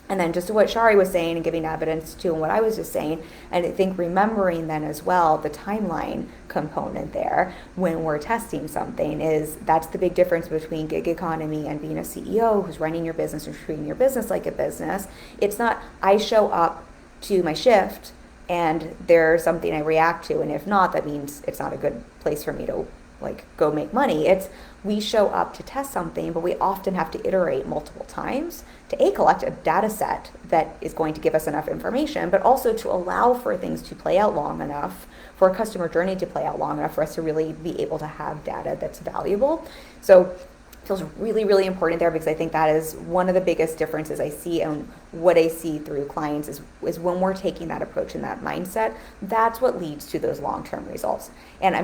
And then just to what Shari was saying and giving evidence to and what I was just saying, and I think remembering then as well the timeline component there when we're testing something is that's the big difference between gig economy and being a CEO who's running your business and treating your business like a business. It's not I show up to my shift and there's something I react to, and if not, that means it's not a good place for me to like go make money. It's we show up to test something, but we often have to iterate multiple times to collect a data set that is going to give us enough information, but also to allow for things to play out long enough, for a customer journey to play out long enough for us to really be able to have data that's valuable. So it feels really important there because I think that is one of the biggest differences I see, and what I see through clients is when we're taking that approach and that mindset, that's what leads to those long-term results. And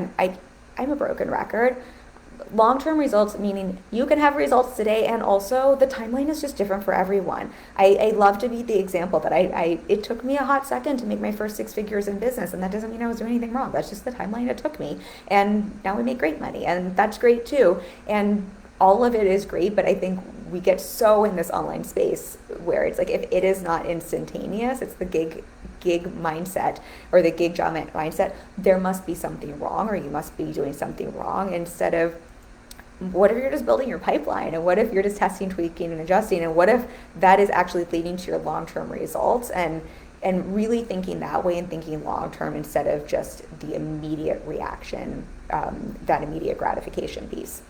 I'm a broken record. Long-term results, meaning you can have results today, and also the timeline is just different for everyone. I love to be the example that it took me a hot second to make my first 6 figures in business, and that doesn't mean I was doing anything wrong. That's just the timeline it took me, and now we make great money, and that's great too. And all of it is great, but I think we get so in this online space where it's like if it is not instantaneous, it's the gig mindset or the gig job mindset, there must be something wrong, or you must be doing something wrong, instead of what if you're just building your pipeline, and what if you're just testing, tweaking, and adjusting, and what if that is actually leading to your long-term results, and really thinking that way and thinking long-term instead of just the immediate reaction, that immediate gratification piece.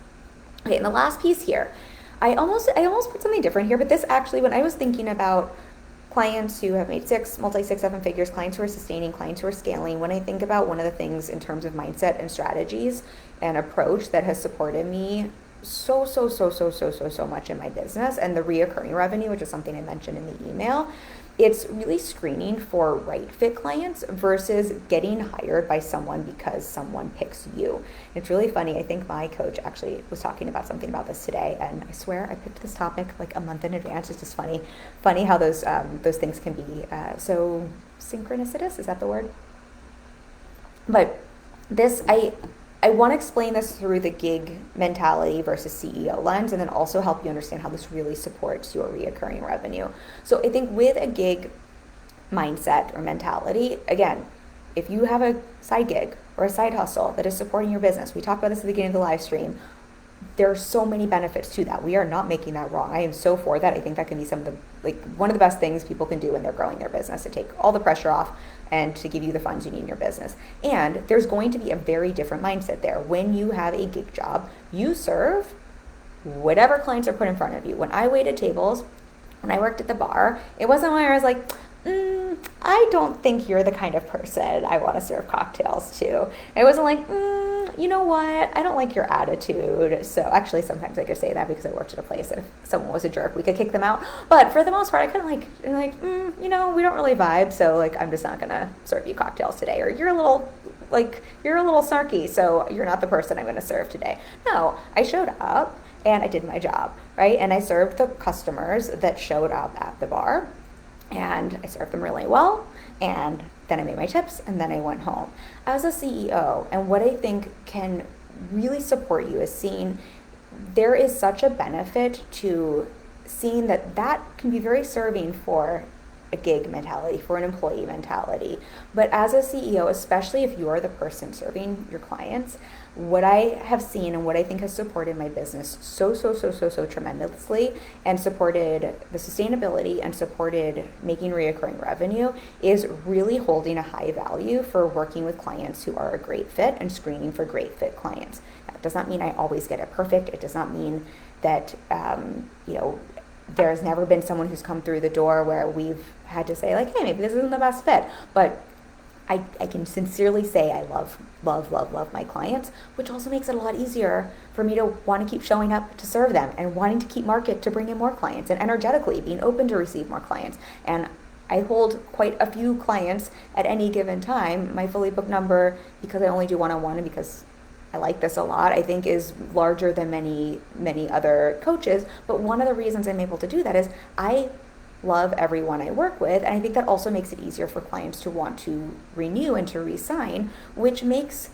Okay, and the last piece here, I almost put something different here, but this actually, when I was thinking about clients who have made 6, 7 figures, clients who are sustaining, clients who are scaling, when I think about one of the things in terms of mindset and strategies and approach that has supported me so much in my business and the reoccurring revenue, which is something I mentioned in the email, it's really screening for right fit clients versus getting hired by someone because someone picks you. It's really funny. I think my coach actually was talking about something about this today, and I swear I picked this topic like a month in advance. It's just funny how those things can be so synchronicitous. Is that the word? But this, I want to explain this through the gig mentality versus CEO lens, and then also help you understand how this really supports your reoccurring revenue. So I think with a gig mindset or mentality, again, if you have a side gig or a side hustle that is supporting your business, we talked about this at the beginning of the live stream, there are so many benefits to that. We are not making that wrong. I am so for that. I think that can be one of the best things people can do when they're growing their business, to take all the pressure off and to give you the funds you need in your business. And there's going to be a very different mindset there. When you have a gig job, you serve whatever clients are put in front of you. When I waited tables, when I worked at the bar, it wasn't when I was like, I don't think you're the kind of person I want to serve cocktails to. It wasn't like, you know what, I don't like your attitude. So actually sometimes I could say that because I worked at a place that if someone was a jerk, we could kick them out. But for the most part, I kind of we don't really vibe. So like, I'm just not going to serve you cocktails today. Or you're a little snarky, so you're not the person I'm going to serve today. No, I showed up and I did my job, right? And I served the customers that showed up at the bar. And I served them really well, and then I made my tips, and then I went home. As a CEO, and what I think can really support you is seeing there is such a benefit to seeing that can be very serving for a gig mentality, for an employee mentality. But as a CEO, especially if you are the person serving your clients, what I have seen and what I think has supported my business so tremendously, and supported the sustainability and supported making reoccurring revenue, is really holding a high value for working with clients who are a great fit and screening for great fit clients. It does not mean I always get it perfect. It does not mean that, there's never been someone who's come through the door where we've had to say like, hey, maybe this isn't the best fit. But I can sincerely say I love, love, love, love my clients, which also makes it a lot easier for me to want to keep showing up to serve them and wanting to keep market to bring in more clients and energetically being open to receive more clients. And I hold quite a few clients at any given time. My fully booked number, because I only do one-on-one and because I like this a lot, I think is larger than many, many other coaches. But one of the reasons I'm able to do that is I love everyone I work with, and I think that also makes it easier for clients to want to renew and to re-sign, which makes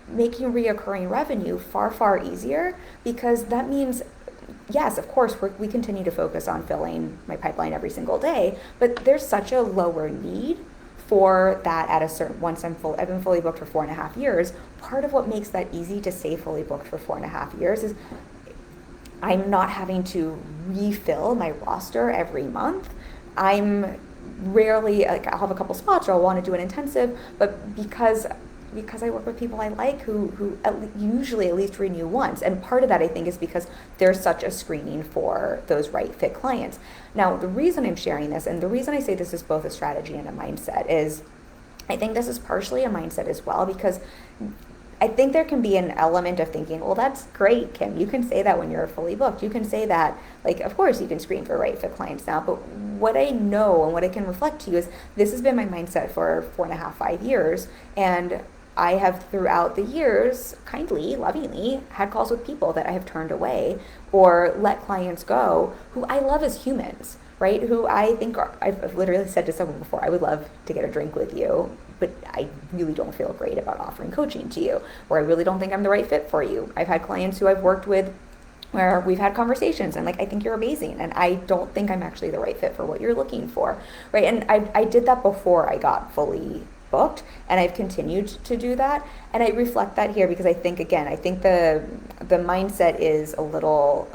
making reoccurring revenue far, far easier, because that means, yes, of course, we continue to focus on filling my pipeline every single day, but there's such a lower need for that at a certain, I've been fully booked for 4.5 years. Part of what makes that easy to stay fully booked for 4.5 years is I'm not having to refill my roster every month. I'm rarely, like, I'll have a couple spots or I'll want to do an intensive, but because I work with people I like who usually at least renew once. And part of that, I think, is because there's such a screening for those right fit clients. Now, the reason I'm sharing this, and the reason I say this is both a strategy and a mindset, is I think this is partially a mindset as well, because I think there can be an element of thinking, well, that's great, Kim. You can say that when you're fully booked. You can say that, like, of course you can screen for right fit clients now. But what I know and what I can reflect to you is this has been my mindset for 4.5, 5 years. And I have throughout the years, kindly, lovingly, had calls with people that I have turned away or let clients go who I love as humans, right? Who I think I've literally said to someone before, I would love to get a drink with you, but I really don't feel great about offering coaching to you, or I really don't think I'm the right fit for you. I've had clients who I've worked with where we've had conversations and like, I think you're amazing, and I don't think I'm actually the right fit for what you're looking for, right? And I did that before I got fully booked, and I've continued to do that. And I reflect that here because I think the mindset is a little,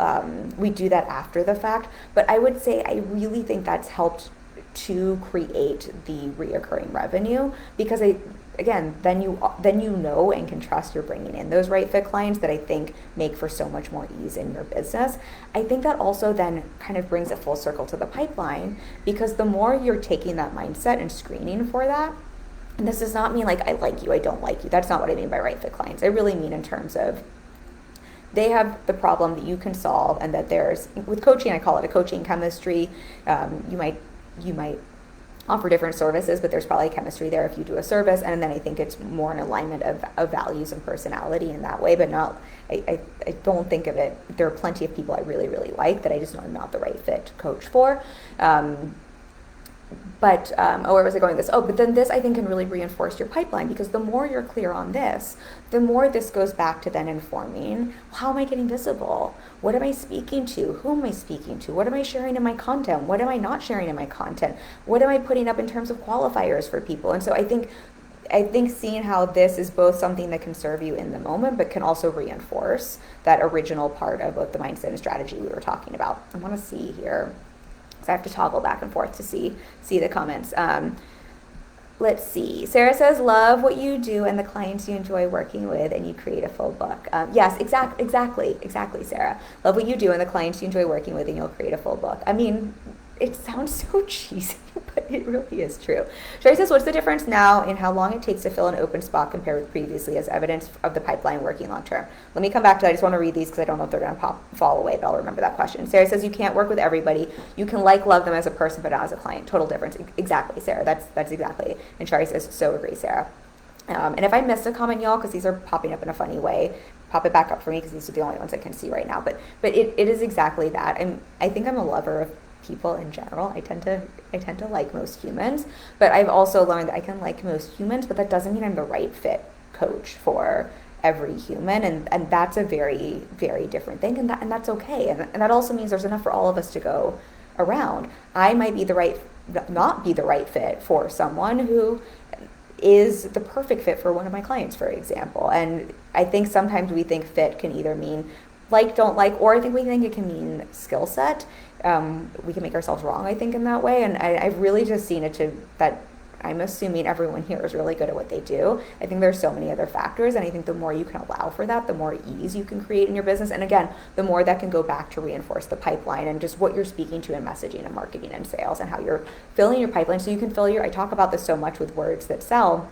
we do that after the fact, but I would say I really think that's helped to create the reoccurring revenue, because then you know and can trust you're bringing in those right fit clients that I think make for so much more ease in your business. I think that also then kind of brings it full circle to the pipeline, because the more you're taking that mindset and screening for that, and this does not mean like I like you, I don't like you. That's not what I mean by right fit clients. I really mean in terms of they have the problem that you can solve, and that there's, with coaching, I call it a coaching chemistry. You might offer different services, but there's probably chemistry there if you do a service. And then I think it's more an alignment of values and personality in that way, but not, I don't think of it. There are plenty of people I really, really like that I just know I'm not the right fit to coach for. But where was I going with this? But then this, I think, can really reinforce your pipeline, because the more you're clear on this, the more this goes back to then informing, how am I getting visible? What am I speaking to? Who am I speaking to? What am I sharing in my content? What am I not sharing in my content? What am I putting up in terms of qualifiers for people? And so I think seeing how this is both something that can serve you in the moment, but can also reinforce that original part of both the mindset and strategy we were talking about. I want to see here. So I have to toggle back and forth to see the comments. Let's see. Sarah says, love what you do and the clients you enjoy working with, and you create a full book. Yes, exactly, Sarah. Love what you do and the clients you enjoy working with, and you'll create a full book. I mean, it sounds so cheesy, but it really is true. Sherry says, what's the difference now in how long it takes to fill an open spot compared with previously as evidence of the pipeline working long term? Let me come back to that. I just want to read these because I don't know if they're going to fall away, but I'll remember that question. Sarah says, you can't work with everybody. You can love them as a person, but not as a client. Total difference. Exactly, Sarah. That's exactly. And Sherry says, so agree, Sarah. And if I missed a comment, y'all, because these are popping up in a funny way, pop it back up for me, because these are the only ones I can see right now. But it is exactly that. I think I'm a lover of people in general. I tend to like most humans, but I've also learned that I can like most humans, but that doesn't mean I'm the right fit coach for every human, and that's a very, very different thing, and that's okay, and that also means there's enough for all of us to go around. I might not be the right fit for someone who is the perfect fit for one of my clients, for example. And I think sometimes we think fit can either mean like, don't like, or I think we think it can mean skill set. We can make ourselves wrong, I think, in that way. And I've really just seen it that I'm assuming everyone here is really good at what they do. I think there's so many other factors, and I think the more you can allow for that, the more ease you can create in your business. And again, the more that can go back to reinforce the pipeline and just what you're speaking to in messaging and marketing and sales, and how you're filling your pipeline. So you can fill your, I talk about this so much with Words That Sell,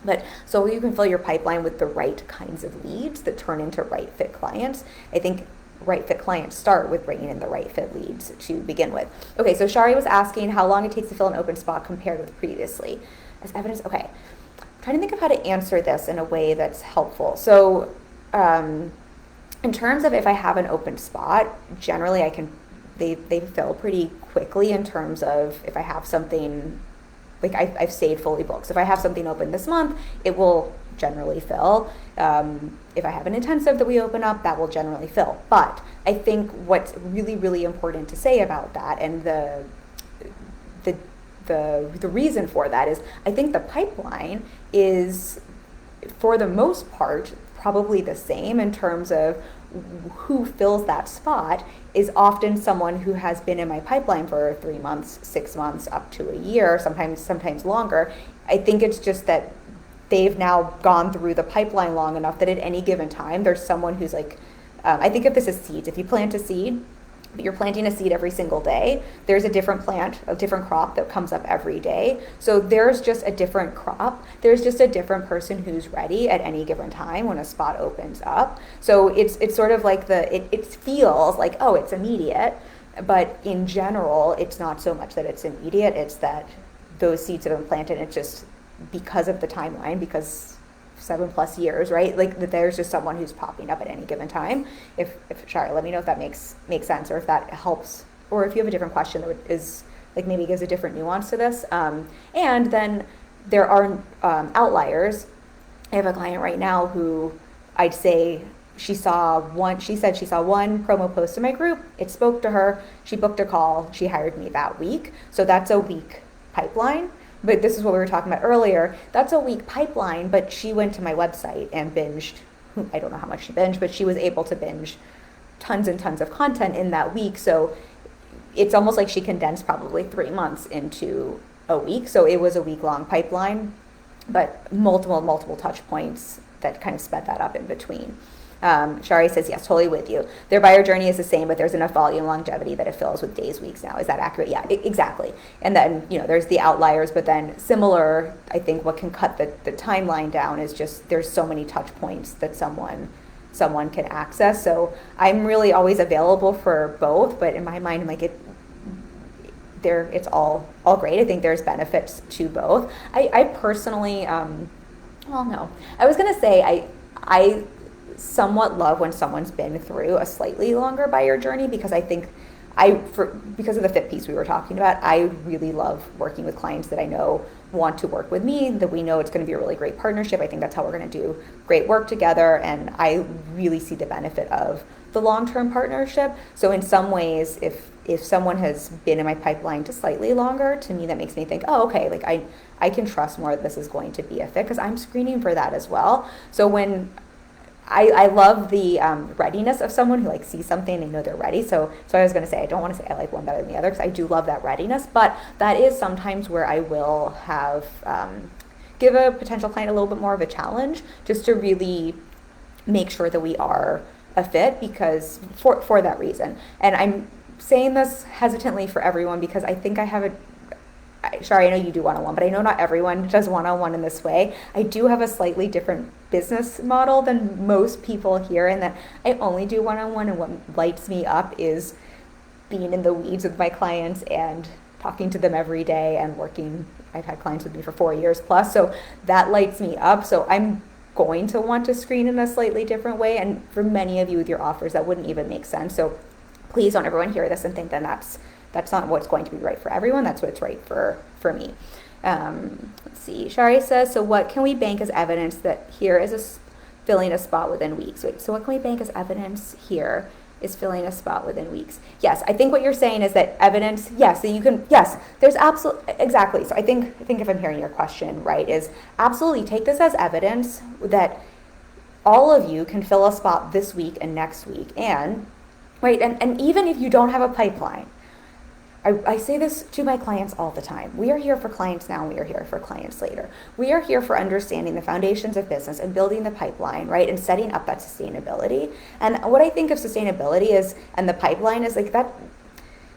but so you can fill your pipeline with the right kinds of leads that turn into right fit clients. I think right fit clients start with bringing in the right fit leads to begin with. Okay, so Shari was asking how long it takes to fill an open spot compared with previously. As evidence, okay. I'm trying to think of how to answer this in a way that's helpful. So in terms of if I have an open spot, generally they fill pretty quickly in terms of if I have something, like I've stayed fully booked. So if I have something open this month, it will generally fill. If I have an intensive that we open up, that will generally fill. But I think what's really, really important to say about that, and the reason for that is, I think the pipeline is, for the most part, probably the same in terms of who fills that spot is often someone who has been in my pipeline for 3 months, 6 months, up to a year, sometimes longer. I think it's just that they've now gone through the pipeline long enough that at any given time, there's someone who's like, I think of this as seeds. If you plant a seed, but you're planting a seed every single day, there's a different plant, a different crop that comes up every day. So there's just a different crop. There's just a different person who's ready at any given time when a spot opens up. So it's sort of like it feels like, oh, it's immediate, but in general, it's not so much that it's immediate. It's that those seeds have been planted. It's just because of the timeline, because 7+ years, right? Like that there's just someone who's popping up at any given time. If Shari, let me know if that makes sense, or if that helps, or if you have a different question that is like maybe gives a different nuance to this. And then there are outliers. I have a client right now who I'd say she said she saw one promo post in my group. It spoke to her. She booked a call. She hired me that week. So that's a week pipeline. But this is what we were talking about earlier. That's a week pipeline, but she went to my website and binged. I don't know how much she binged, but she was able to binge tons and tons of content in that week. So it's almost like she condensed probably 3 months into a week. So it was a week-long pipeline, but multiple touch points that kind of sped that up in between. Shari says, yes, totally with you. Their buyer journey is the same, but there's enough volume longevity that it fills with days, weeks now. Is that accurate? Yeah, exactly. And then, there's the outliers, but then similar, I think what can cut the timeline down is just there's so many touch points that someone can access. So I'm really always available for both, but in my mind, I'm like, it's all great. I think there's benefits to both. I personally, well, no. I was going to say I somewhat love when someone's been through a slightly longer buyer journey, because I think because of the fit piece we were talking about, I really love working with clients that I know want to work with me, that we know it's going to be a really great partnership. I think that's how we're going to do great work together, and I really see the benefit of the long-term partnership. So in some ways, if someone has been in my pipeline just slightly longer, to me that makes me think, oh, okay, like I can trust more that this is going to be a fit, because I'm screening for that as well. So when I love the readiness of someone who sees something, they know they're ready. So I was going to say, I don't want to say I like one better than the other, because I do love that readiness, but that is sometimes where I will have give a potential client a little bit more of a challenge, just to really make sure that we are a fit, because for that reason. And I'm saying this hesitantly for everyone, because I think I have Shari, I know you do one-on-one, but I know not everyone does one-on-one in this way. I do have a slightly different business model than most people here, in that I only do one-on-one, and what lights me up is being in the weeds with my clients and talking to them every day and working. I've had clients with me for 4 years plus, so that lights me up. So I'm going to want to screen in a slightly different way, and for many of you with your offers, that wouldn't even make sense. So please don't everyone hear this and think that that's not what's going to be right for everyone. That's what's right for me. Let's see. Shari says, so what can we bank as evidence that here is filling a spot within weeks? Wait, so what can we bank as evidence here is filling a spot within weeks? Yes, I think what you're saying is that evidence, yes, that you can, yes, there's absolutely, exactly. So I think if I'm hearing your question right, is absolutely take this as evidence that all of you can fill a spot this week and next week. And, right, and even if you don't have a pipeline, I say this to my clients all the time. We are here for clients now, and we are here for clients later. We are here for understanding the foundations of business and building the pipeline, right? And setting up that sustainability. And what I think of sustainability is, and the pipeline is like that,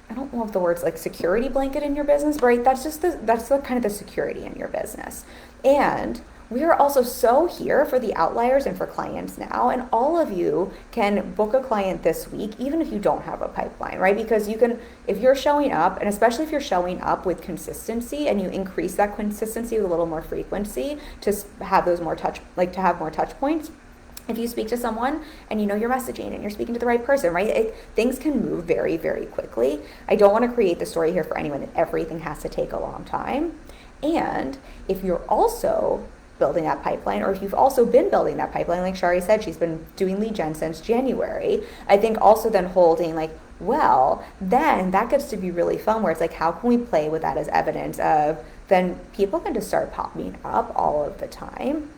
I don't know if the word's like security blanket in your business, right? That's the kind of the security in your business. And we are also so here for the outliers and for clients now. And all of you can book a client this week, even if you don't have a pipeline, right? Because you can, if you're showing up, and especially if you're showing up with consistency and you increase that consistency with a little more frequency to have those more touch, like to have more touch points. If you speak to someone and you know you're messaging and you're speaking to the right person, right? Things can move very, very quickly. I don't want to create the story here for anyone that everything has to take a long time. And if you're also building that pipeline, or if you've also been building that pipeline, like Shari said, she's been doing lead gen since January. I think also then holding like, well, then that gets to be really fun where it's like, how can we play with that as evidence of then people can just start popping up all of the time,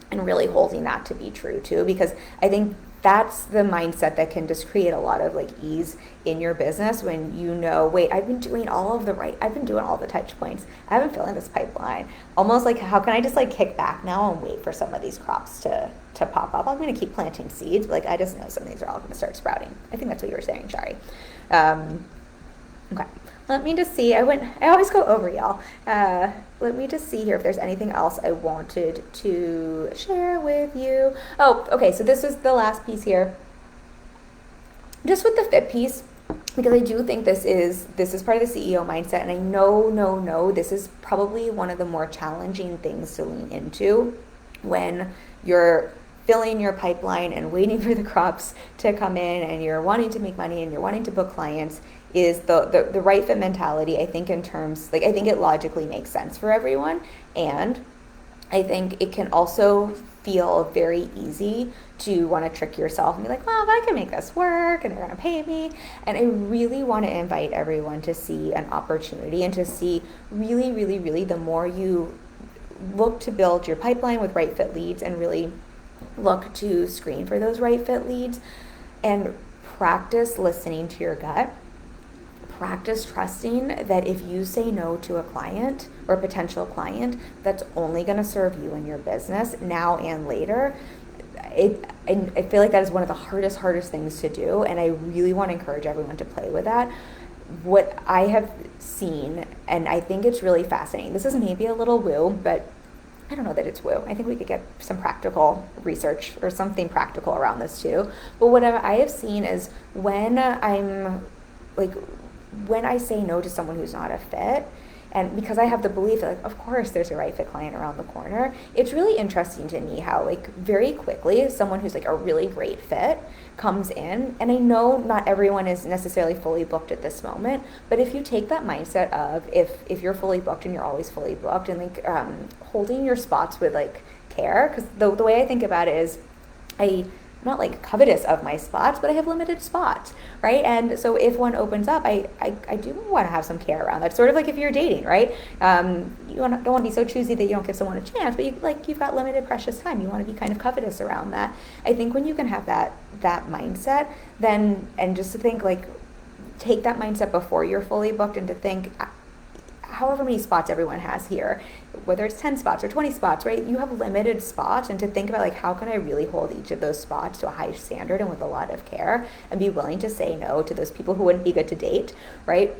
and really holding that to be true too, because I think that's the mindset that can just create a lot of like ease in your business when you know, wait, I've been doing all the touch points. I've been filling this pipeline. Almost like, how can I just like kick back now and wait for some of these crops to pop up? I'm going to keep planting seeds. Like, I just know some of these are all going to start sprouting. I think that's what you were saying, Shari. Okay. Let me just see. I always go over, y'all. Let me just see here if there's anything else I wanted to share with you. Oh, okay. So this is the last piece here. Just with the fit piece, because I do think this is part of the CEO mindset, and I know this is probably one of the more challenging things to lean into when you're filling your pipeline and waiting for the crops to come in and you're wanting to make money and you're wanting to book clients, is the right fit mentality. I think in terms, like, I think it logically makes sense for everyone. And I think it can also feel very easy to want to trick yourself and be like, well, if I can make this work and they're going to pay me. And I really want to invite everyone to see an opportunity and to see really, really, really the more you look to build your pipeline with right fit leads and really look to screen for those right fit leads and practice listening to your gut. Practice trusting that if you say no to a client or a potential client that's only going to serve you and your business now and later. I feel like that is one of the hardest things to do, and I really want to encourage everyone to play with that. What I have seen, and I think it's really fascinating, this is maybe a little woo, but I don't know that it's woo. I think we could get some practical research or something practical around this too. But what I have seen is when I say no to someone who's not a fit, and because I have the belief that, like, of course there's a right fit client around the corner, it's really interesting to me how, like, very quickly someone who's like a really great fit comes in. And I know not everyone is necessarily fully booked at this moment, but if you take that mindset of if you're fully booked and you're always fully booked, and like holding your spots with like care, because the way I think about it is I'm not like covetous of my spots, but I have limited spots, right? And so if one opens up, I do want to have some care around that. Sort of like if you're dating, right? You don't want to be so choosy that you don't give someone a chance, but you've got limited precious time. You want to be kind of covetous around that. I think when you can have that mindset, then, and just to think like, take that mindset before you're fully booked, and to think, however many spots everyone has here, whether it's 10 spots or 20 spots, right? You have limited spots, and to think about like, how can I really hold each of those spots to a high standard and with a lot of care, and be willing to say no to those people who wouldn't be good to date, right?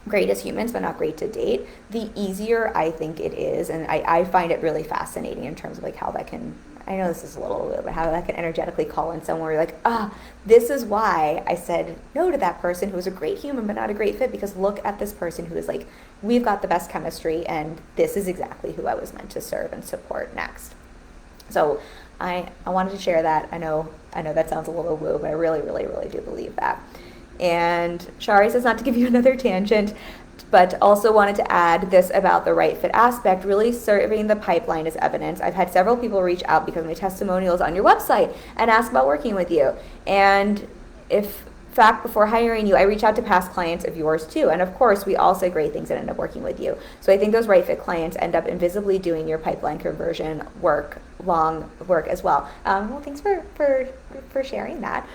Great as humans, but not great to date. The easier I think it is, and I find it really fascinating in terms of like how that can, I know this is a little, but how that can energetically call in someone where you're like, this is why I said no to that person who was a great human but not a great fit, because look at this person who is like, we've got the best chemistry, and this is exactly who I was meant to serve and support next. So I wanted to share that. I know that sounds a little woo, but I really, really, really do believe that. And Shari says, not to give you another tangent, but also wanted to add this about the right fit aspect, really serving the pipeline as evidence. I've had several people reach out because of my testimonials on your website and ask about working with you. And if fact, before hiring you, I reach out to past clients of yours too. And of course, we all say great things and end up working with you. So I think those right fit clients end up invisibly doing your pipeline conversion long work as well. Well, thanks for sharing that.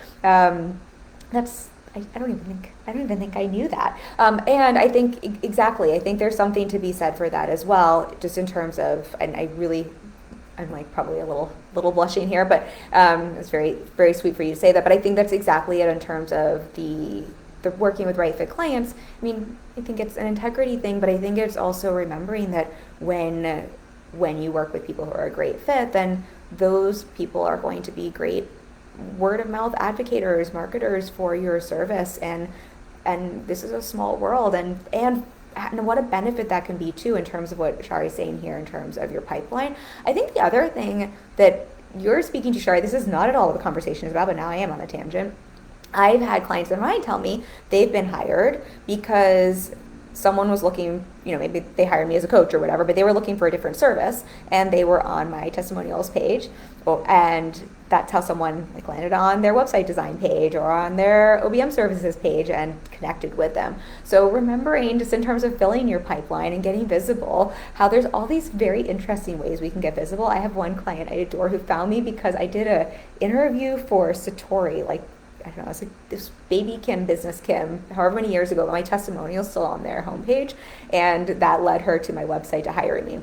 I don't even think I knew that. And I think exactly. I think there's something to be said for that as well, just in terms of, and I'm like probably a little blushing here, but it's very very sweet for you to say that. But I think that's exactly it in terms of the working with right fit clients. I mean, I think it's an integrity thing, but I think it's also remembering that when you work with people who are a great fit, then those people are going to be great word of mouth advocators, marketers for your service, and this is a small world, and what a benefit that can be too in terms of what Shari's saying here in terms of your pipeline. I think the other thing that you're speaking to, Shari, this is not at all what the conversation is about, but now I am on a tangent. I've had clients of mine tell me they've been hired because someone was looking, maybe they hired me as a coach or whatever, but they were looking for a different service and they were on my testimonials page. And that's how someone like landed on their website design page or on their OBM services page and connected with them. So remembering just in terms of filling your pipeline and getting visible, how there's all these very interesting ways we can get visible. I have one client I adore who found me because I did a interview for Satori, like I don't know, it's like this baby Kim, business Kim, however many years ago, but my testimonial's still on their homepage, and that led her to my website to hire me.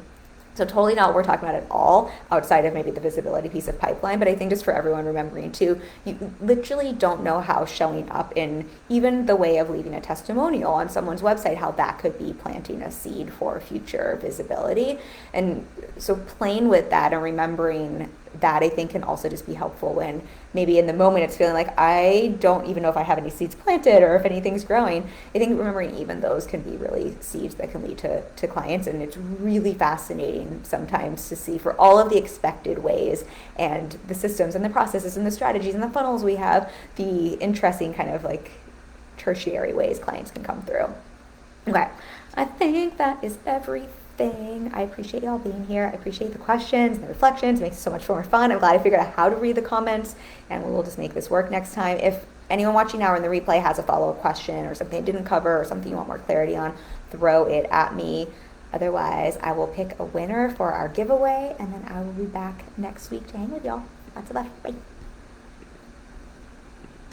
So totally not what we're talking about at all outside of maybe the visibility piece of pipeline, but I think just for everyone remembering too, you literally don't know how showing up in even the way of leaving a testimonial on someone's website, how that could be planting a seed for future visibility. And so playing with that and remembering that I think can also just be helpful when maybe in the moment it's feeling like I don't even know if I have any seeds planted or if anything's growing. I think remembering even those can be really seeds that can lead to clients, and it's really fascinating sometimes to see for all of the expected ways and the systems and the processes and the strategies and the funnels we have, the interesting kind of like tertiary ways clients can come through. Okay, I think that is everything. I appreciate y'all being here. I appreciate the questions and the reflections. It makes it so much more fun. I'm glad I figured out how to read the comments, and we'll just make this work next time. If anyone watching now in the replay has a follow-up question or something I didn't cover or something you want more clarity on, throw it at me. Otherwise, I will pick a winner for our giveaway, and then I will be back next week to hang with y'all. Lots of love. Bye.